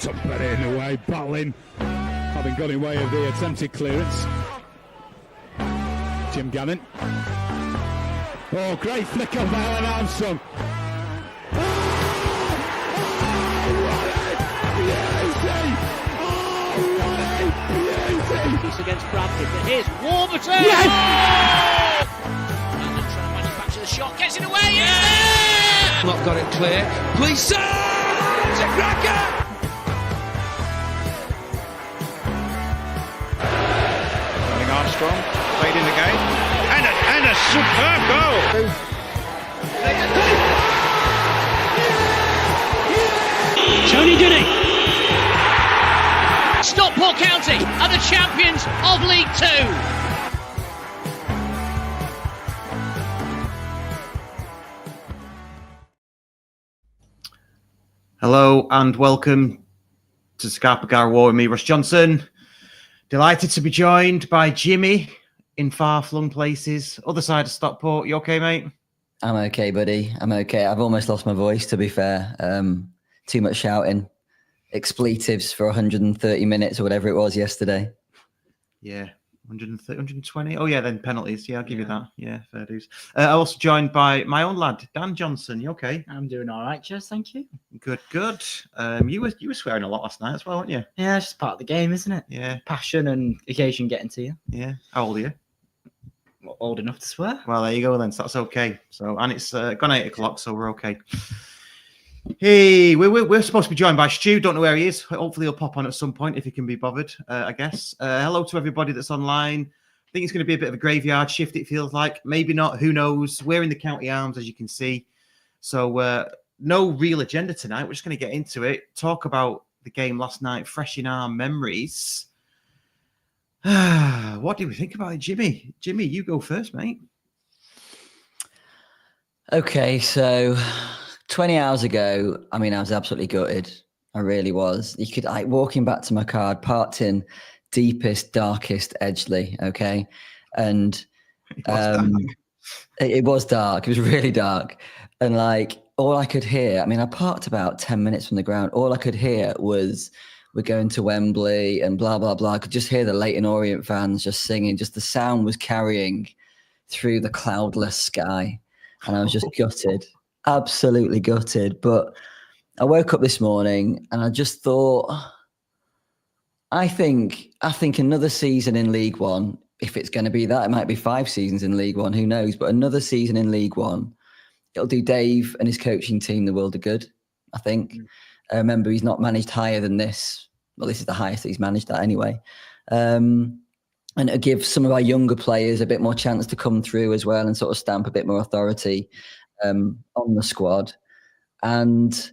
Tumped in away, battling, having got in way of the attempted clearance. Jim Gannon. Oh, great flick of Alan Armstrong. Against Bradford, but here's Warburton! Yes! Oh! London trying to manufacture the shot, gets it away, yeah! Not got it clear. Please, sir! It's a cracker! Running Armstrong, played in the game, and a superb goal! Tony did it! Stockport County are the champions of League Two. Hello and welcome to StockportCounty War with me, Russ Johnson. Delighted to be joined by Jimmy in far-flung places, other side of Stockport. You okay, mate? I'm okay, buddy. I'm okay. I've almost lost my voice, to be fair. Too much shouting. Expletives for 130 minutes or whatever it was yesterday. Yeah, 130, 120. Oh, yeah, then penalties. Yeah, I'll give you that. Yeah, fair dues. I'm also joined by my own lad, Dan Johnson. You okay? I'm doing all right, cheers, thank you. Good, good. You were swearing a lot last night as well, weren't you? Yeah, it's just part of the game, isn't it? Yeah. Passion and occasion getting to you. Yeah. How old are you? Old enough to swear. Well, there you go then. So that's okay. So, and it's gone 8 o'clock, so we're okay. Hey, we're supposed to be joined by Stu. Don't know where he is. Hopefully he'll pop on at some point if he can be bothered, I guess. Hello to everybody that's online. I think it's going to be a bit of a graveyard shift, it feels like. Maybe not. Who knows? We're in the County Arms, as you can see. So no real agenda tonight. We're just going to get into it. Talk about the game last night, fresh in our memories. What do we think about it, Jimmy? Jimmy, you go first, mate. Okay, so 20 hours ago, I mean, I was absolutely gutted. I really was. You could, walking back to my car, parked in deepest, darkest Edgeley, okay? And it was dark. It was really dark. And all I could hear, I mean, I parked about 10 minutes from the ground. All I could hear was, we're going to Wembley and blah, blah, blah. I could just hear the Leyton Orient fans just singing. Just the sound was carrying through the cloudless sky. And I was just gutted. Absolutely gutted. But I woke up this morning and I just thought, I think another season in League One, if it's going to be that, it might be 5 seasons in League One, who knows? But another season in League One, it'll do Dave and his coaching team the world of good, I think. Remember, he's not managed higher than this. Well, this is the highest that he's managed at anyway. And it'll give some of our younger players a bit more chance to come through as well and sort of stamp a bit more authority on the squad. And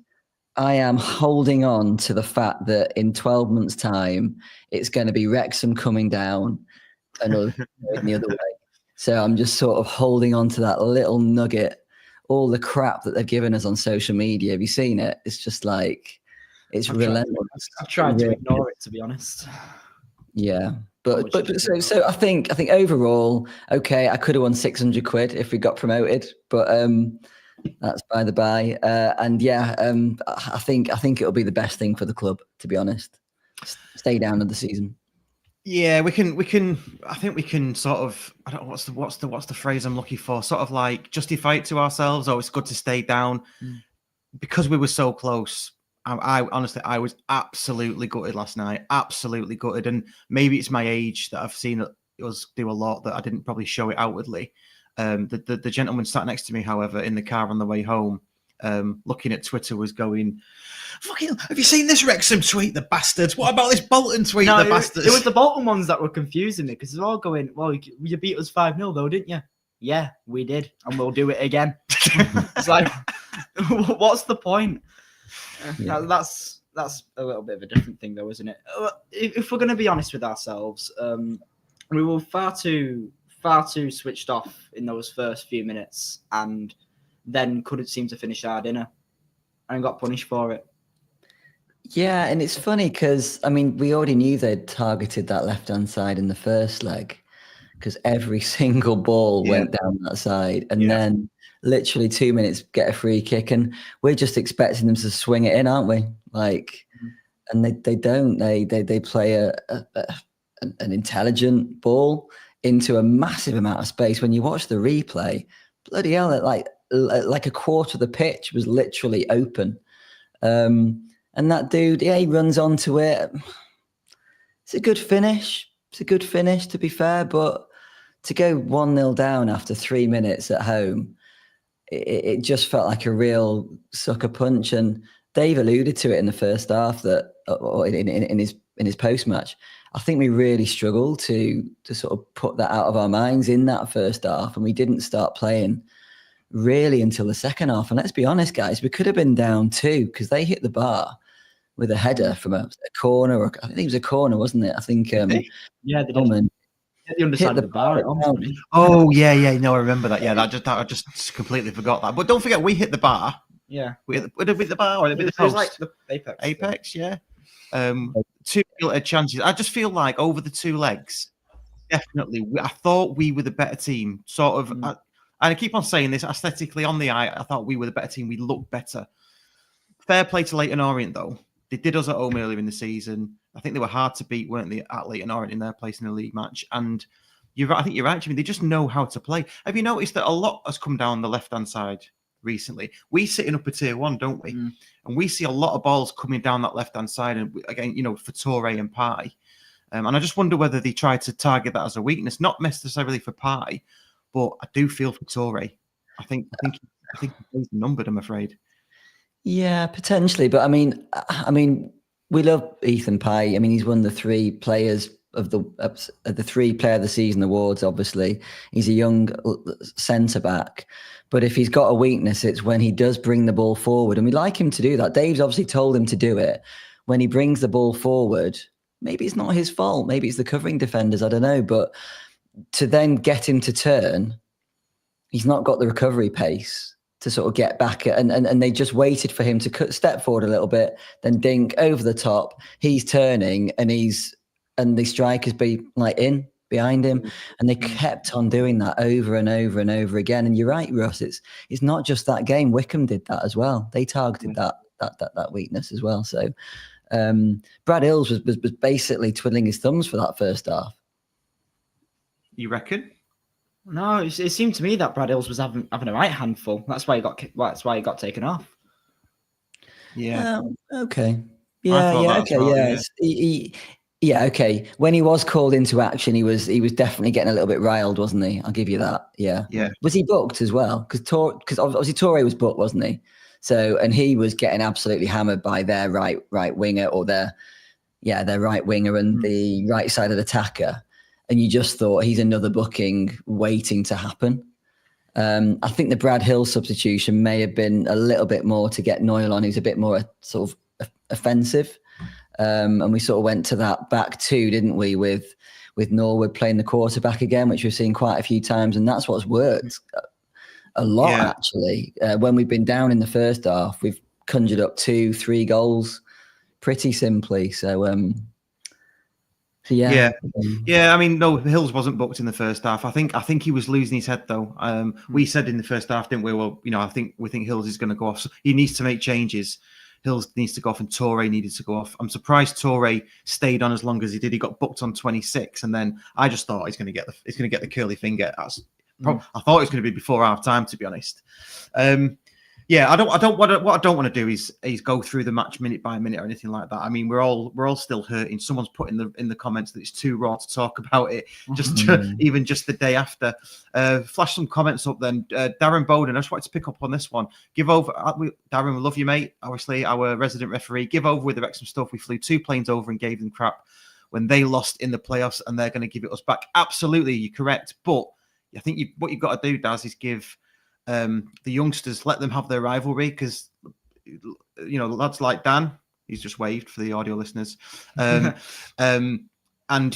I am holding on to the fact that in 12 months' time, it's going to be Wrexham coming down and the other way. So I'm just sort of holding on to that little nugget. All the crap that they've given us on social media. Have you seen it? It's just like, it's relentless. I've tried to ignore it, to be honest. Yeah. But so I think overall, okay, I could have won 600 quid if we got promoted, but that's by the by. And yeah, I think it'll be the best thing for the club, to be honest. Stay down in the season. Yeah, we can. I think we can sort of. I don't know what's the phrase I'm looking for. Sort of like justify it to ourselves. Oh, it's good to stay down because we were so close. I honestly, I was absolutely gutted last night. Absolutely gutted, and maybe it's my age that I've seen us do a lot that I didn't probably show it outwardly. The gentleman sat next to me, however, in the car on the way home, looking at Twitter, was going, "Fucking, have you seen this Wrexham tweet, the bastards? What about this Bolton tweet, the bastards?" It was the Bolton ones that were confusing me because they're all going, well, you beat us 5-0 though, didn't you? Yeah, we did, and we'll do it again. It's like, what's the point? Yeah. That's a little bit of a different thing though, isn't it? If we're going to be honest with ourselves, we were far too switched off in those first few minutes and then couldn't seem to finish our dinner and got punished for it. Yeah, and it's funny because, I mean, we already knew they'd targeted that left-hand side in the first leg because every single ball went down that side. And then literally 2 minutes, get a free kick. And we're just expecting them to swing it in, aren't we? Like, and they don't. They play an intelligent ball into a massive amount of space. When you watch the replay, bloody hell, like a quarter of the pitch was literally open. And that dude, he runs onto it. It's a good finish. It's a good finish, to be fair, but to go 1-0 down after 3 minutes at home, it just felt like a real sucker punch. And Dave alluded to it in the first half, that or in his post match. I think we really struggled to sort of put that out of our minds in that first half, and we didn't start playing really until the second half. And let's be honest, guys, we could have been down 2 because they hit the bar with a header from a corner, or I think it was a corner, wasn't it? I think yeah, they did. The underside of the bar. Oh yeah, no, I remember that. Yeah, I just completely forgot that. But don't forget, we hit the bar. Yeah, we hit the bar, or the post. It was like the apex. Apex, yeah. 2 chances. I just feel like over the 2 legs, definitely, I thought we were the better team. Sort of, and I keep on saying this, aesthetically on the eye, I thought we were the better team. We looked better. Fair play to Leyton Orient, though. They did us at home earlier in the season. I think they were hard to beat, weren't they, at Leyton Orient in their place in the league match? And I think you're right, Jimmy. They just know how to play. Have you noticed that a lot has come down the left-hand side recently? We sit in upper tier 1, don't we? And we see a lot of balls coming down that left-hand side. And again, for Toure and Pai. And I just wonder whether they try to target that as a weakness, not necessarily for Pai, but I do feel for Toure. I think he's numbered, I'm afraid. Yeah, potentially. But I mean, we love Ethan Pai. I mean, he's won the 3 players of the 3 Player of the Season awards. Obviously, he's a young centre back. But if he's got a weakness, it's when he does bring the ball forward, and we like him to do that. Dave's obviously told him to do it. When he brings the ball forward, maybe it's not his fault. Maybe it's the covering defenders. I don't know. But to then get him to turn, he's not got the recovery pace to sort of get back, and they just waited for him to step forward a little bit, then dink over the top. He's turning, and the strikers be like in behind him, and they kept on doing that over and over and over again. And you're right, Russ. It's not just that game. Wickham did that as well. They targeted that weakness as well. So Brad Hills was basically twiddling his thumbs for that first half. You reckon? No, it seemed to me that Brad Hills was having a right handful. That's why he got taken off. Yeah. Okay. Yeah. Okay. Yeah. Okay. When he was called into action, he was definitely getting a little bit riled, wasn't he? I'll give you that. Yeah. Yeah. Was he booked as well? Because obviously Toure was booked, wasn't he? So, and he was getting absolutely hammered by their right winger, or their right winger and the right sided attacker. And you just thought, he's another booking waiting to happen. I think the Brad Hill substitution may have been a little bit more to get Noyle on, who's a bit more sort of offensive. And we sort of went to that back 2, didn't we, with Norwood playing the quarterback again, which we've seen quite a few times. And that's what's worked a lot, actually. When we've been down in the first half, we've conjured up 2-3 goals pretty simply. So, yeah. I mean, no, Hills wasn't booked in the first half. I think he was losing his head though. We said in the first half, didn't we? Well, I think Hills is going to go off. So he needs to make changes. Hills needs to go off, and Toure needed to go off. I'm surprised Toure stayed on as long as he did. He got booked on 26, and then I just thought he's going to get the curly finger. I thought it was going to be before half time, to be honest. Yeah, what I don't want to do is go through the match minute by minute or anything like that. I mean, we're all still hurting. Someone's put in the comments that it's too raw to talk about it, even just the day after. Flash some comments up then. Darren Bowden, I just wanted to pick up on this one. Give over, Darren, we love you, mate. Obviously, our resident Referee. Give over with the Wrexham stuff. We flew 2 planes over and gave them crap when they lost in the playoffs, and they're going to give it us back. Absolutely, you're correct. But I think what you've got to do, Daz, is give the youngsters, let them have their rivalry, because lads like Dan, he's just waved for the audio listeners, and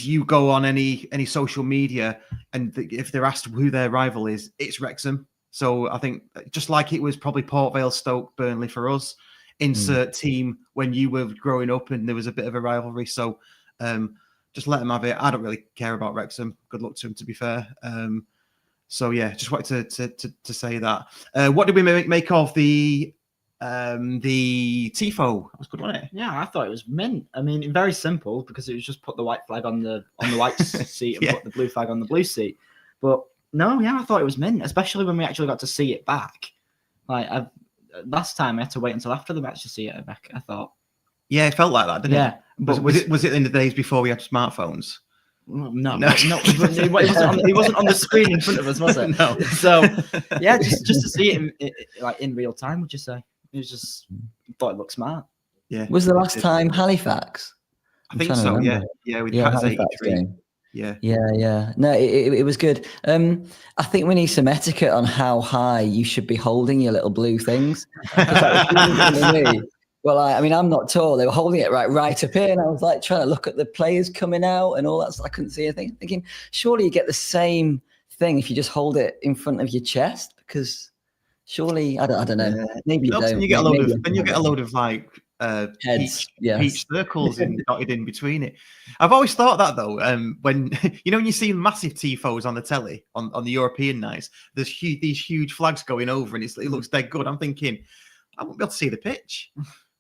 you go on any social media, and if they're asked who their rival is, it's Wrexham. So I think just like it was probably Port Vale, Stoke, Burnley for us, insert team when you were growing up and there was a bit of a rivalry. So just let them have it. I don't really care about Wrexham. Good luck to them, to be fair. So yeah, just wanted to say that. What did we make of the The Tifo. That was good, wasn't it? Yeah, I thought it was mint. I mean, very simple because it was just put the white flag on the white seat and put the blue flag on the blue seat. But no, yeah, I thought it was mint, especially when we actually got to see it back. Like last time, I had to wait until after the match to see it back. I thought. Yeah, it felt like that, didn't it? Yeah, but was it in the days before we had smartphones? No. It wasn't on the screen in front of us, was it? No. So yeah, just to see it like in real time, would you say? It was just thought it looked smart. Yeah. Was the last time Halifax? I think so. Yeah. Yeah. We had Halifax 83. game. Yeah. No, it was good. I think we need some etiquette on how high you should be holding your little blue things. Well, I mean, I'm not tall. They were holding it right up here, and I was like trying to look at the players coming out and all that. So I couldn't see anything. Thinking, surely you get the same thing if you just hold it in front of your chest, because surely I don't know. Maybe you don't. Then you get a load of like heads, peach circles dotted in between it. I've always thought that though. When when you see massive tifos on the telly on the European nights, there's these huge flags going over, and it looks dead good. I'm thinking, I won't be able to see the pitch.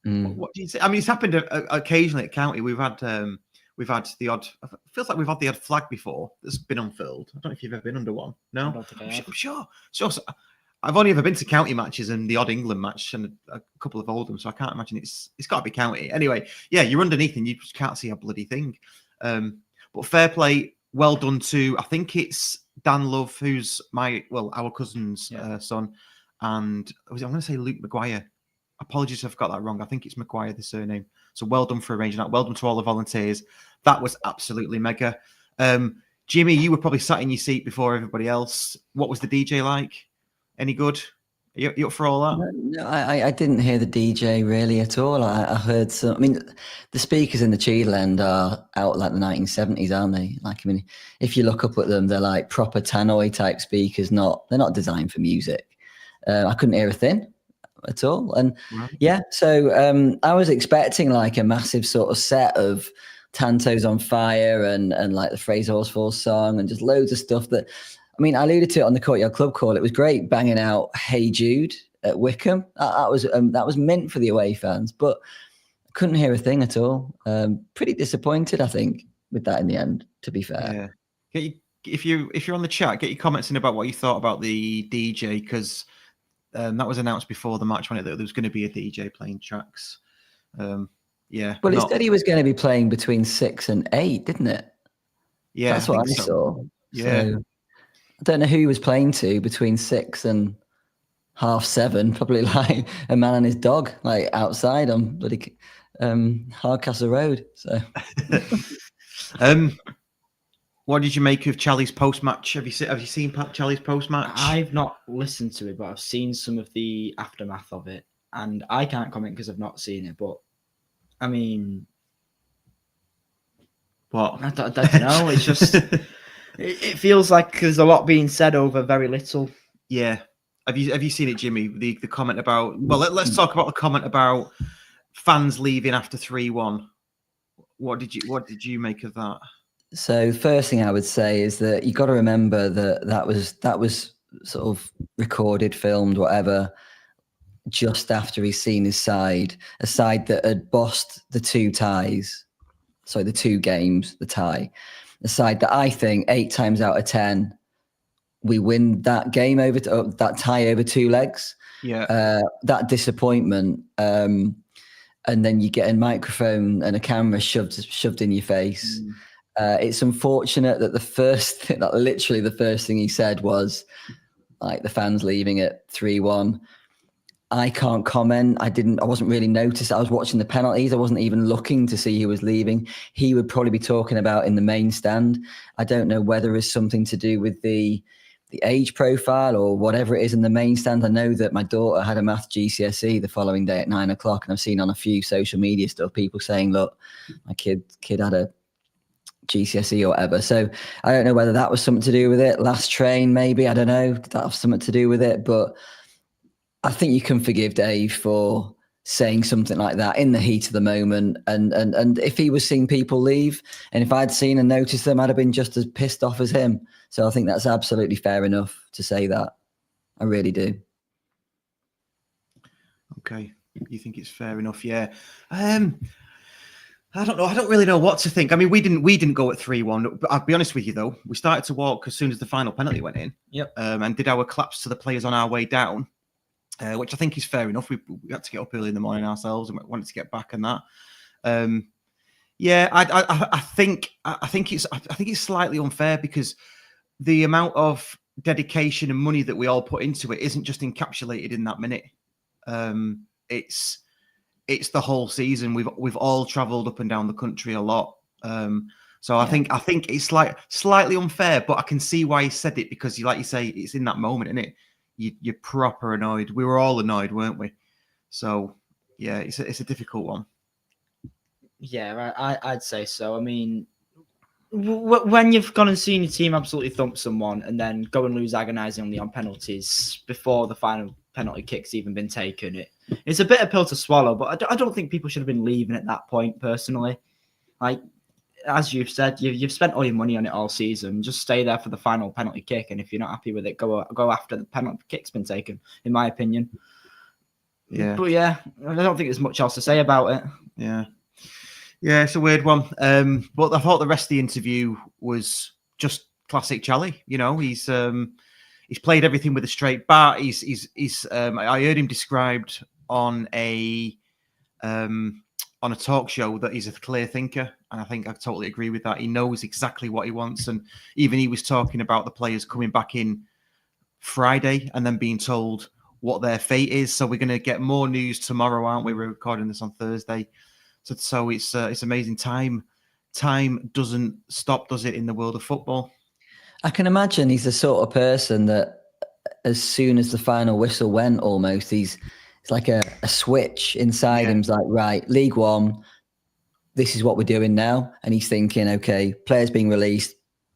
What do you say? I mean, it's happened occasionally at County. We've had the odd. It feels like we've had the odd flag before that's been unfurled. I don't know if you've ever been under one. No, I don't think I have. I'm sure. So I've only ever been to County matches and the odd England match and a couple of Oldham, so I can't imagine it's got to be County. Anyway, yeah, you're underneath and you just can't see a bloody thing. But fair play, well done to, I think it's Dan Love, who's our cousin's son, and I'm going to say Luke Maguire. Apologies if I've got that wrong. I think it's Maguire, the surname. So well done for arranging that. Well done to all the volunteers. That was absolutely mega. Jimmy, you were probably sat in your seat before everybody else. What was the DJ like? Any good? Are you up for all that? No, I didn't hear the DJ really at all. I heard some. I mean, the speakers in the Cheadle end are out like the 1970s, aren't they? Like, I mean, if you look up at them, they're like proper tannoy type speakers. They're not designed for music. I couldn't hear a thing at all. And so I was expecting like a massive sort of set of Tanto's on Fire and like the Fraser Horsfall song and just loads of stuff that. I mean, I alluded to it on the Courtyard Club call. It was great banging out "Hey Jude" at Wickham. That was meant for the away fans, but I couldn't hear a thing at all. Pretty disappointed, I think, with that in the end. To be fair, if you're on the chat, get your comments in about what you thought about the DJ, because that was announced before the match, wasn't it, that there was going to be a DJ playing tracks. Well, it said he was going to be playing between 6 and 8, didn't it? Yeah, that's what I saw. Yeah. So, I don't know who he was playing to between 6 and 7:30. Probably like a man and his dog, like outside on bloody Hardcastle Road. So, what did you make of Charlie's post match? Have you seen Charlie's post match? I've not listened to it, but I've seen some of the aftermath of it, and I can't comment because I've not seen it. But I mean, what? I don't know. It's just. It feels like there's a lot being said over very little. Yeah. Have you seen it, Jimmy? The comment about, well, let's talk about the comment about fans leaving after 3-1. What did you make of that? So first thing I would say is that you got to remember that was sort of recorded, filmed, whatever, just after he's seen his side, a side that had bossed the 2 games, the tie. The side that I think 8 times out of 10, we win that game that tie over 2 legs. Yeah. That disappointment, and then you get a microphone and a camera shoved in your face. It's unfortunate that literally the first thing he said was like the fans leaving at 3-1. I can't comment. I wasn't really noticed. I was watching the penalties. I wasn't even looking to see who was leaving. He would probably be talking about in the main stand. I don't know whether it's something to do with the age profile or whatever it is in the main stand. I know that my daughter had a math GCSE the following day at 9:00, and I've seen on a few social media stuff people saying, look, my kid had a GCSE or whatever. So I don't know whether that was something to do with it. Last train, maybe. I don't know. Did that have something to do with it? But I think you can forgive Dave for saying something like that in the heat of the moment. And if he was seeing people leave, and if I'd seen and noticed them, I'd have been just as pissed off as him. So I think that's absolutely fair enough to say that. I really do. Okay, you think it's fair enough? Yeah. I don't know. I don't really know what to think. I mean, we didn't go at 3-1. I'll be honest with you though. We started to walk as soon as the final penalty went in. Yep. And did our claps to the players on our way down, which I think is fair enough. We had to get up early in the morning ourselves and wanted to get back and that. Yeah, I think it's slightly unfair because the amount of dedication and money that we all put into it isn't just encapsulated in that minute. It's the whole season. We've all travelled up and down the country a lot. So I think it's slightly unfair, but I can see why he said it because, like you say, it's in that moment, isn't it? You're proper annoyed. We were all annoyed, weren't we? So yeah, it's a difficult one. Yeah, I'd say so. I mean, when you've gone and seen your team absolutely thump someone and then go and lose agonisingly on penalties before the final penalty kick's even been taken, it's a bitter pill to swallow, but I don't think people should have been leaving at that point, personally. Like, as you've said, you've spent all your money on it all season. Just stay there for the final penalty kick, and if you're not happy with it, go after the penalty kick's been taken, in my opinion. Yeah. But yeah, I don't think there's much else to say about it. Yeah. Yeah, it's a weird one. But I thought the rest of the interview was just classic Charlie. You know, he's played everything with a straight bat. I heard him described on a talk show that he's a clear thinker, and I think I totally agree with that. He knows exactly what he wants, and even he was talking about the players coming back in Friday and then being told what their fate is. So we're going to get more news tomorrow, aren't we? We're recording this on Thursday. So it's amazing. Time doesn't stop, does it, in the world of football? I can imagine he's the sort of person that as soon as the final whistle went, almost, it's like a switch inside him. He's like, right, League One, this is what we're doing now. And he's thinking, okay, players being released,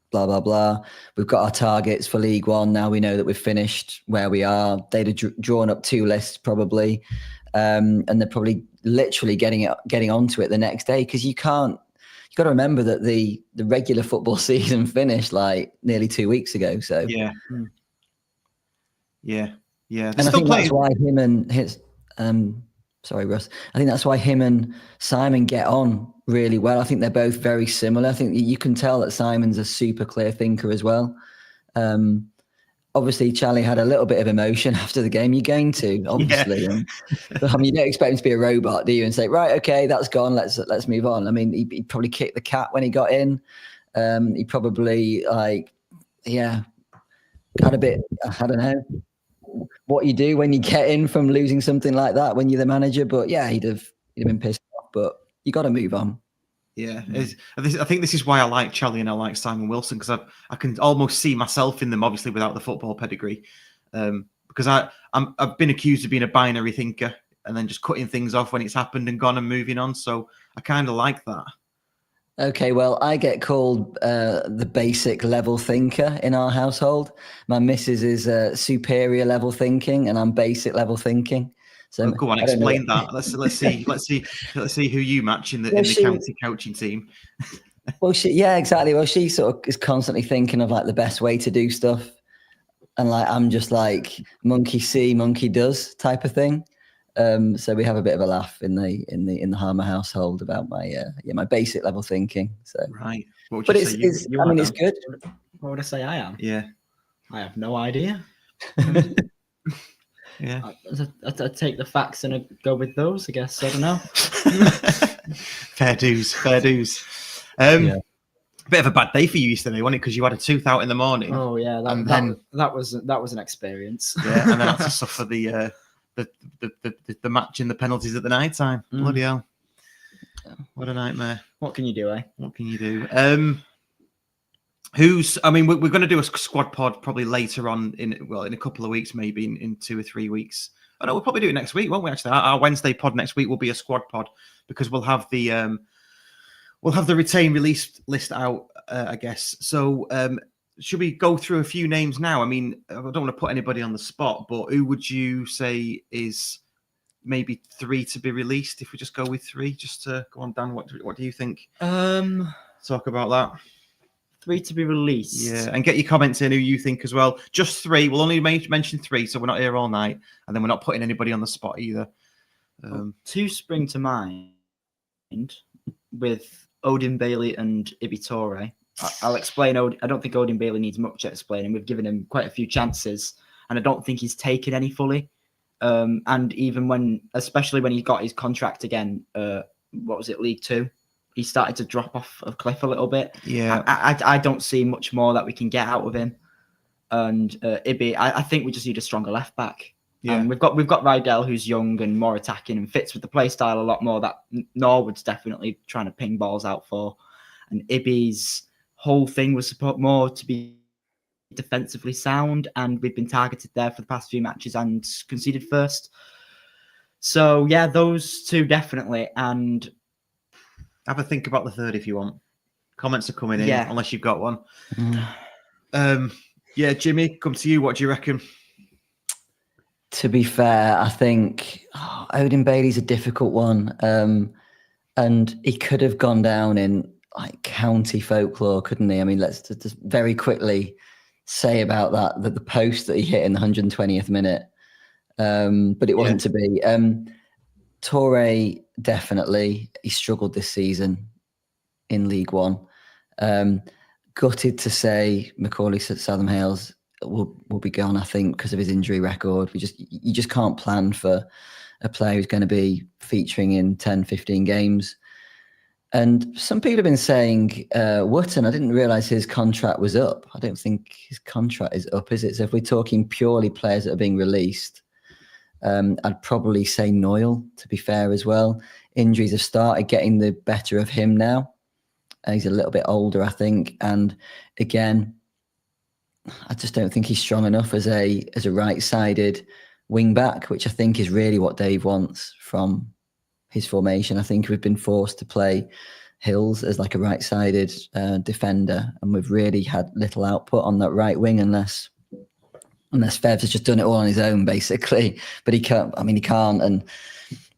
blah, blah, blah. We've got our targets for League One. Now we know that we've finished where we are. They'd have drawn up 2 lists probably. And they're probably literally getting onto it the next day, because you've got to remember that the regular football season finished like nearly 2 weeks ago. So yeah. And I think that's why him and his sorry, Russ. I think that's why him and Simon get on really well. I think they're both very similar. I think you can tell that Simon's a super clear thinker as well. Obviously, Charlie had a little bit of emotion after the game. You're going to, obviously. Yeah. I mean, you don't expect him to be a robot, do you? And say, right, okay, that's gone. Let's move on. I mean, he probably kicked the cat when he got in. He probably had a bit. I don't know what you do when you get in from losing something like that when you're the manager. But yeah, he'd have been pissed off. But you got to move on. Yeah, I think this is why I like Charlie and I like Simon Wilson, because I can almost see myself in them, obviously without the football pedigree, because I've been accused of being a binary thinker and then just cutting things off when it's happened and gone and moving on. So I kind of like that. Okay, well, I get called the basic level thinker in our household. My missus is superior level thinking, and I'm basic level thinking. So go on, explain that. Let's see who you match in the county coaching team. Well, exactly. Well, she sort of is constantly thinking of like the best way to do stuff, and like I'm just like monkey see, monkey does type of thing. So we have a bit of a laugh in the Harmer household about my basic level thinking. So right, but it's good. What would I say I am? Yeah, I have no idea. Yeah, I take the facts and I go with those, I guess. I don't know. Fair dues. Bit of a bad day for you yesterday, wasn't it? Because you had a tooth out in the morning. Oh yeah, that was an experience. Yeah, and then had to suffer the match in the penalties at the night time. Bloody hell! What a nightmare. What can you do, eh? What can you do? We're going to do a squad pod probably later on in a couple of weeks, maybe in 2 or 3 weeks. Oh no, we'll probably do it next week, won't we? Actually, our Wednesday pod next week will be a squad pod, because we'll have the retain release list out, I guess. So should we go through a few names now? I mean, I don't want to put anybody on the spot, but who would you say is maybe 3 to be released? If we just go with 3, just to go on, Dan. What do you think? Talk about that. 3 to be released. Yeah, and get your comments in who you think as well. Just 3. We'll only mention 3, so we're not here all night, and then we're not putting anybody on the spot either. Two spring to mind with Odin Bailey and Ibi Toure. I'll explain. I don't think Odin Bailey needs much explaining. We've given him quite a few chances, and I don't think he's taken any fully. And even especially when he got his contract again, what was it, League Two? He started to drop off a cliff a little bit. Yeah, I don't see much more that we can get out of him. And Ibi, I think we just need a stronger left back. Yeah, we've got Rydell, who's young and more attacking and fits with the play style a lot more that Norwood's definitely trying to ping balls out for. And Ibi's whole thing was more to be defensively sound, and we've been targeted there for the past few matches and conceded first. So yeah, those two definitely. And have a think about the third if you want. Comments are coming in, Yeah. unless you've got one. Yeah, Jimmy, come to you. What do you reckon? To be fair, I think Odin Bailey's a difficult one. And he could have gone down in like county folklore, couldn't he? I mean, let's just very quickly say about that the post that he hit in the 120th minute. But it wasn't to be. Toure, definitely. He struggled this season in League One. Gutted to say Macaulay Southern Hales will be gone, I think, because of his injury record. You just can't plan for a player who's going to be featuring in 10, 15 games. And some people have been saying Wootton, I didn't realise his contract was up. I don't think his contract is up, is it? So if we're talking purely players that are being released, I'd probably say Noyle, to be fair as well. Injuries have started getting the better of him now. He's a little bit older, I think. And again, I just don't think he's strong enough as a right-sided wing-back, which I think is really what Dave wants from his formation. I think we've been forced to play Hills as like a right-sided defender, and we've really had little output on that right wing unless Fevs has just done it all on his own, basically. But he can't. I mean, he can't. And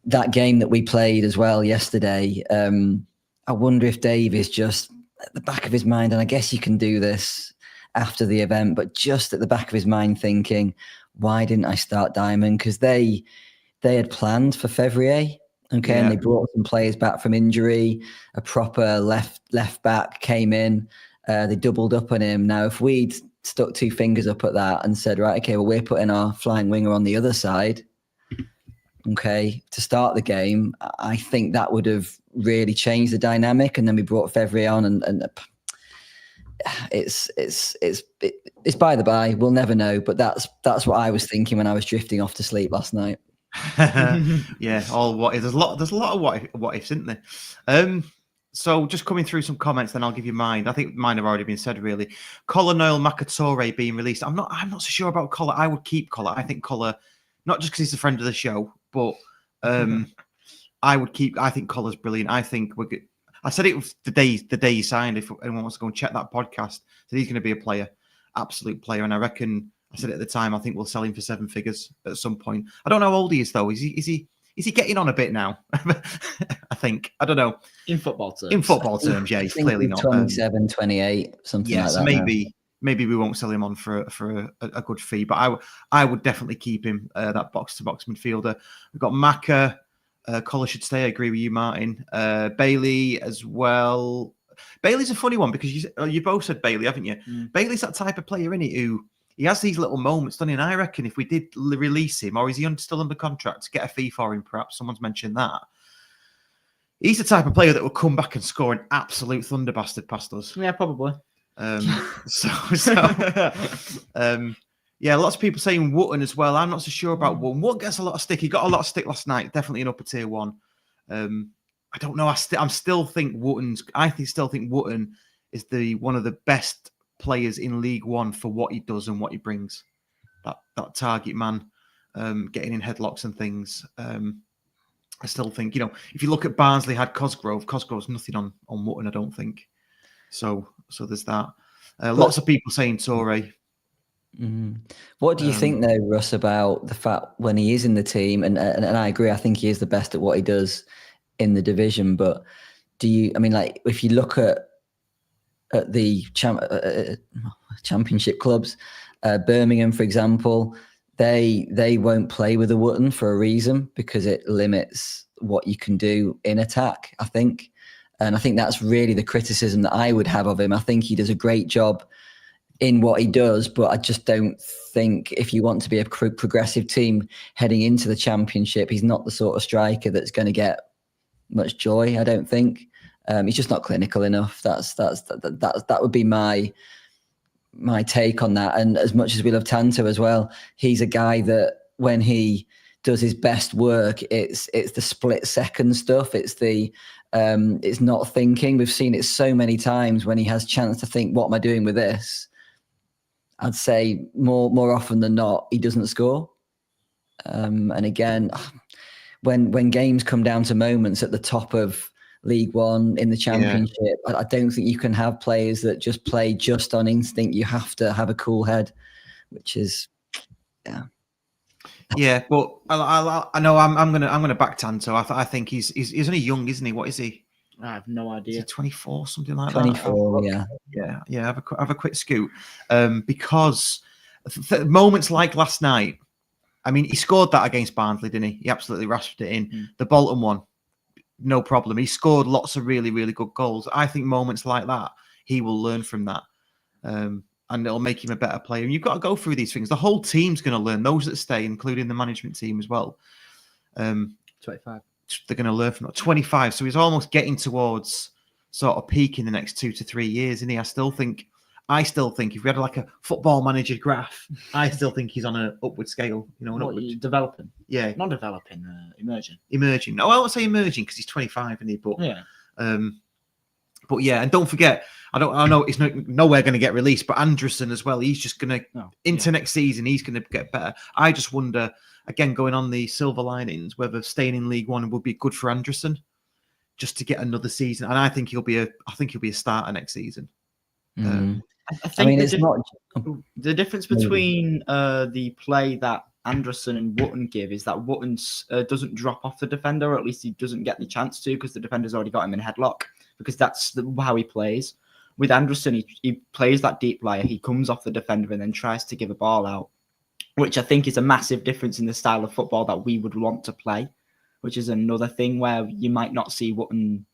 that game that we played as well yesterday, I wonder if Dave is just at the back of his mind, and I guess you can do this after the event, but just at the back of his mind thinking, why didn't I start Diamond? Because they had planned for Fevrier, okay, and they brought some players back from injury. A proper left back came in. They doubled up on him. Now, if we'd stuck two fingers up at that and said, right, okay, well, we're putting our flying winger on the other side, okay, to start the game, I think that would have really changed the dynamic. And then we brought Fevrier on, and it's by the by. We'll never know, but that's what I was thinking when I was drifting off to sleep last night. Yeah, all what if. There's a lot of what ifs, isn't there? So just coming through some comments, then I'll give you mine. I think mine have already been said, really. Collar Noel Makatore being released. I'm not so sure about Collar. I would keep Collar. I think Collar, not just because he's a friend of the show, but I think Collar's brilliant. I think I said it was the day he signed. If anyone wants to go and check that podcast, that he's going to be a player, absolute player. And I reckon, I said it at the time, I think we'll sell him for 7 figures at some point. I don't know how old he is though. Is he getting on a bit now? I think. I don't know. In football terms, yeah, he's clearly not. 27, 28, something like that. Maybe we won't sell him on for a good fee, but I would definitely keep him, that box-to-box midfielder. We've got Maka. Collar should stay. I agree with you, Martin. Bailey as well. Bailey's a funny one because you both said Bailey, haven't you? Bailey's that type of player, isn't he, who he has these little moments, doesn't he? And I reckon if we did release him, or is he still under contract, to get a fee for him, perhaps someone's mentioned that. He's the type of player that will come back and score an absolute thunder bastard past us. Yeah, probably. Yeah, lots of people saying Wootton as well. I'm not so sure about Wootton. Wootton gets a lot of stick. He got a lot of stick last night. Definitely in upper tier 1. I don't know. I still think Wootton is one of the best players in League One for what he does and what he brings. That target man, getting in headlocks and things. I still think, if you look at Barnsley had Cosgrove's nothing on Wootton, I don't think. So there's that. Lots of people saying Toure. What do you think though, Russ, about the fact when he is in the team, and I agree, I think he is the best at what he does in the division, but if you look at the championship clubs, Birmingham, for example, they won't play with a Wootton for a reason, because it limits what you can do in attack, I think. And I think that's really the criticism that I would have of him. I think he does a great job in what he does, but I just don't think, if you want to be a progressive team heading into the Championship, he's not the sort of striker that's going to get much joy, I don't think. He's just not clinical enough. That would be my take on that. And as much as we love Tanto as well, he's a guy that when he does his best work, it's the split second stuff. It's not thinking. We've seen it so many times when he has chance to think, what am I doing with this? I'd say more often than not, he doesn't score. And again, when games come down to moments at the top of League One in the Championship, I don't think you can have players that just play just on instinct. You have to have a cool head, which is, Yeah, but I know I'm gonna back Tanto. I think he's only young, isn't he? What is he? I have no Is idea. he 24, something like 24, that? Yeah. Have a quick scoot, because moments like last night. I mean, he scored that against Barnsley, didn't he? He absolutely rasped it in. The Bolton one, no problem. He scored lots of really, really good goals. I think moments like that, he will learn from that, and it'll make him a better player. And you've got to go through these things. The whole team's going to learn. Those that stay, including the management team as well. 25. They're going to learn from that. 25. So he's almost getting towards sort of peak in the next 2 to 3 years, isn't he? I still think if we had like a football manager graph, I still think he's on an upward scale. Developing? Yeah, not developing. Emerging. Emerging. No, I won't say emerging because he's 25, isn't he? But yeah. But yeah, and don't forget, I know it's nowhere going to get released, but Anderson as well. He's just going to into next season. He's going to get better. I just wonder, again, going on the silver linings, whether staying in League One would be good for Anderson, just to get another season. And I think he'll be a starter next season. I think the difference between the play that Anderson and Wootton give is that Wootton doesn't drop off the defender, or at least he doesn't get the chance to, because the defender's already got him in headlock, because that's how he plays. With Anderson, he plays that deep player. He comes off the defender and then tries to give a ball out, which I think is a massive difference in the style of football that we would want to play, which is another thing where you might not see Wootton.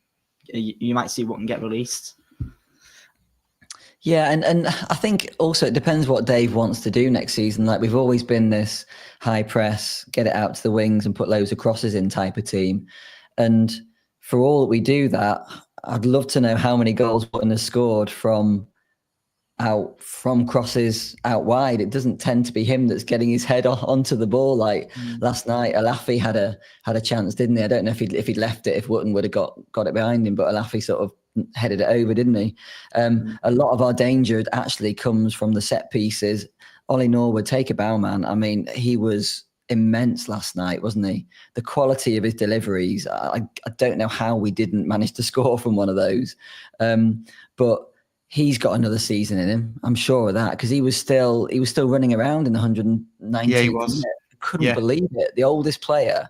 You might see Wootton get released. Yeah, and I think also it depends what Dave wants to do next season. Like, we've always been this high press, get it out to the wings and put loads of crosses in type of team. And for all that we do that, I'd love to know how many goals Wootton has scored from crosses out wide. It doesn't tend to be him that's getting his head onto the ball. Like last night, Alafi had a chance, didn't he? I don't know if he'd left it, if Wootton would have got it behind him, but Alafi sort of headed it over, didn't he? A lot of our danger actually comes from the set pieces. Ollie Norwood, take a bow, man. I mean, he was immense last night, wasn't he? The quality of his deliveries, I don't know how we didn't manage to score from one of those. But he's got another season in him, I'm sure of that, because he was still running around in the 190. Yeah, he was. I couldn't believe it. The oldest player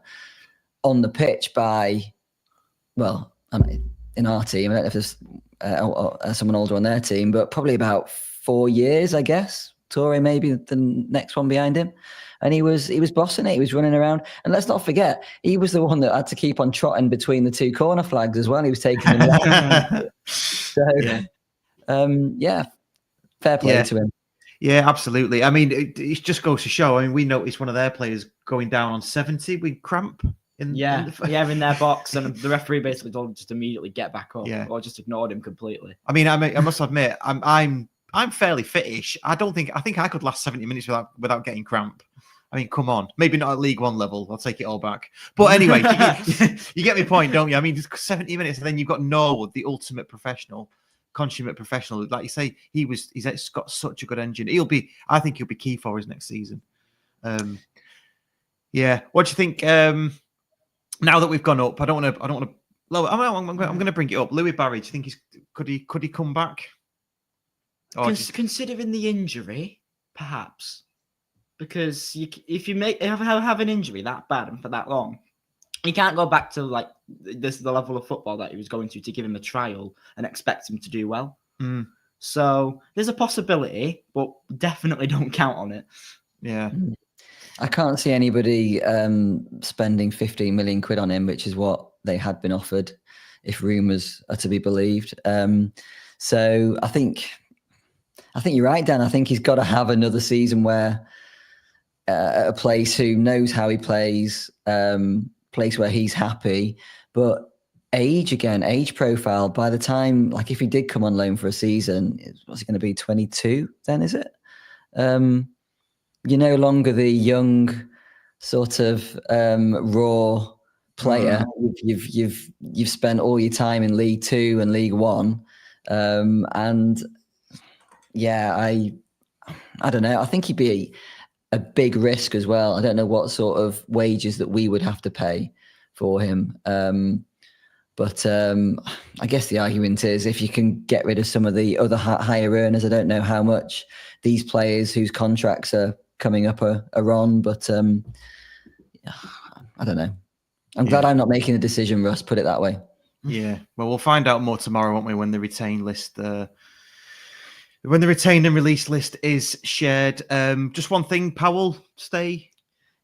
on the pitch by, well, I mean, in our team, I don't know if there's someone older on their team, but probably about 4 years, I guess. Torre maybe the next one behind him. And he was bossing it. He was running around. And let's not forget, he was the one that had to keep on trotting between the two corner flags as well. He was taking them. Fair play to him. Yeah, absolutely. I mean, it just goes to show. I mean, we noticed one of their players going down on 70 with cramp. In their box, and the referee basically told him just immediately get back up, or just ignored him completely. I mean, I must admit, I'm fairly fittish. I think I could last 70 minutes without getting cramp. I mean, come on, maybe not at League One level. I'll take it all back. But anyway, you get my point, don't you? I mean, just 70 minutes, and then you've got Norwood, the ultimate professional, consummate professional. Like you say, he's got such a good engine. I think he'll be key for us next season. What do you think? Now that we've gone up, I don't want to lower. I'm going to bring it up. Louis Barry, do you think could he come back? Considering the injury, perhaps, because if you have an injury that bad and for that long, you can't go back to like the level of football that he was going to give him a trial and expect him to do well. So there's a possibility, but definitely don't count on it. Yeah. I can't see anybody spending 15 million quid on him, which is what they had been offered, if rumours are to be believed. So I think you're right, Dan. I think he's got to have another season where a place who knows how he plays, place where he's happy, but age profile. By the time, like, if he did come on loan for a season, what's he going to be? 22? Then is it? You're no longer the young sort of raw player. You've spent all your time in League Two and League One, and yeah, I don't know. I think he'd be a big risk as well. I don't know what sort of wages that we would have to pay for him. But I guess the argument is if you can get rid of some of the other higher earners. I don't know how much these players whose contracts are coming up are on, but I don't know. I'm glad I'm not making a decision, Russ, put it that way. Yeah, well, we'll find out more tomorrow, won't we, when the retained list, when the retained and released list is shared. Just one thing, Powell, stay.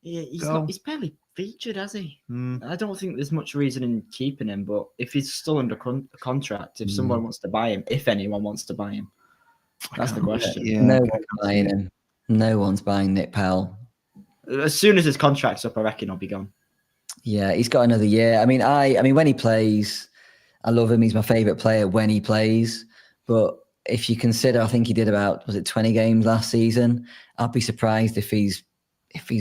Yeah, he's barely featured, has he? I don't think there's much reason in keeping him, but if he's still under contract, if someone wants to buy him, if anyone wants to buy him, that's the question. Yeah, no one's buying him. No one's buying Nick Powell. As soon as his contract's up, I reckon he'll be gone. Yeah, he's got another year. I mean, when he plays, I love him. He's my favourite player when he plays. But if you consider, I think he did about 20 games last season. I'd be surprised if he's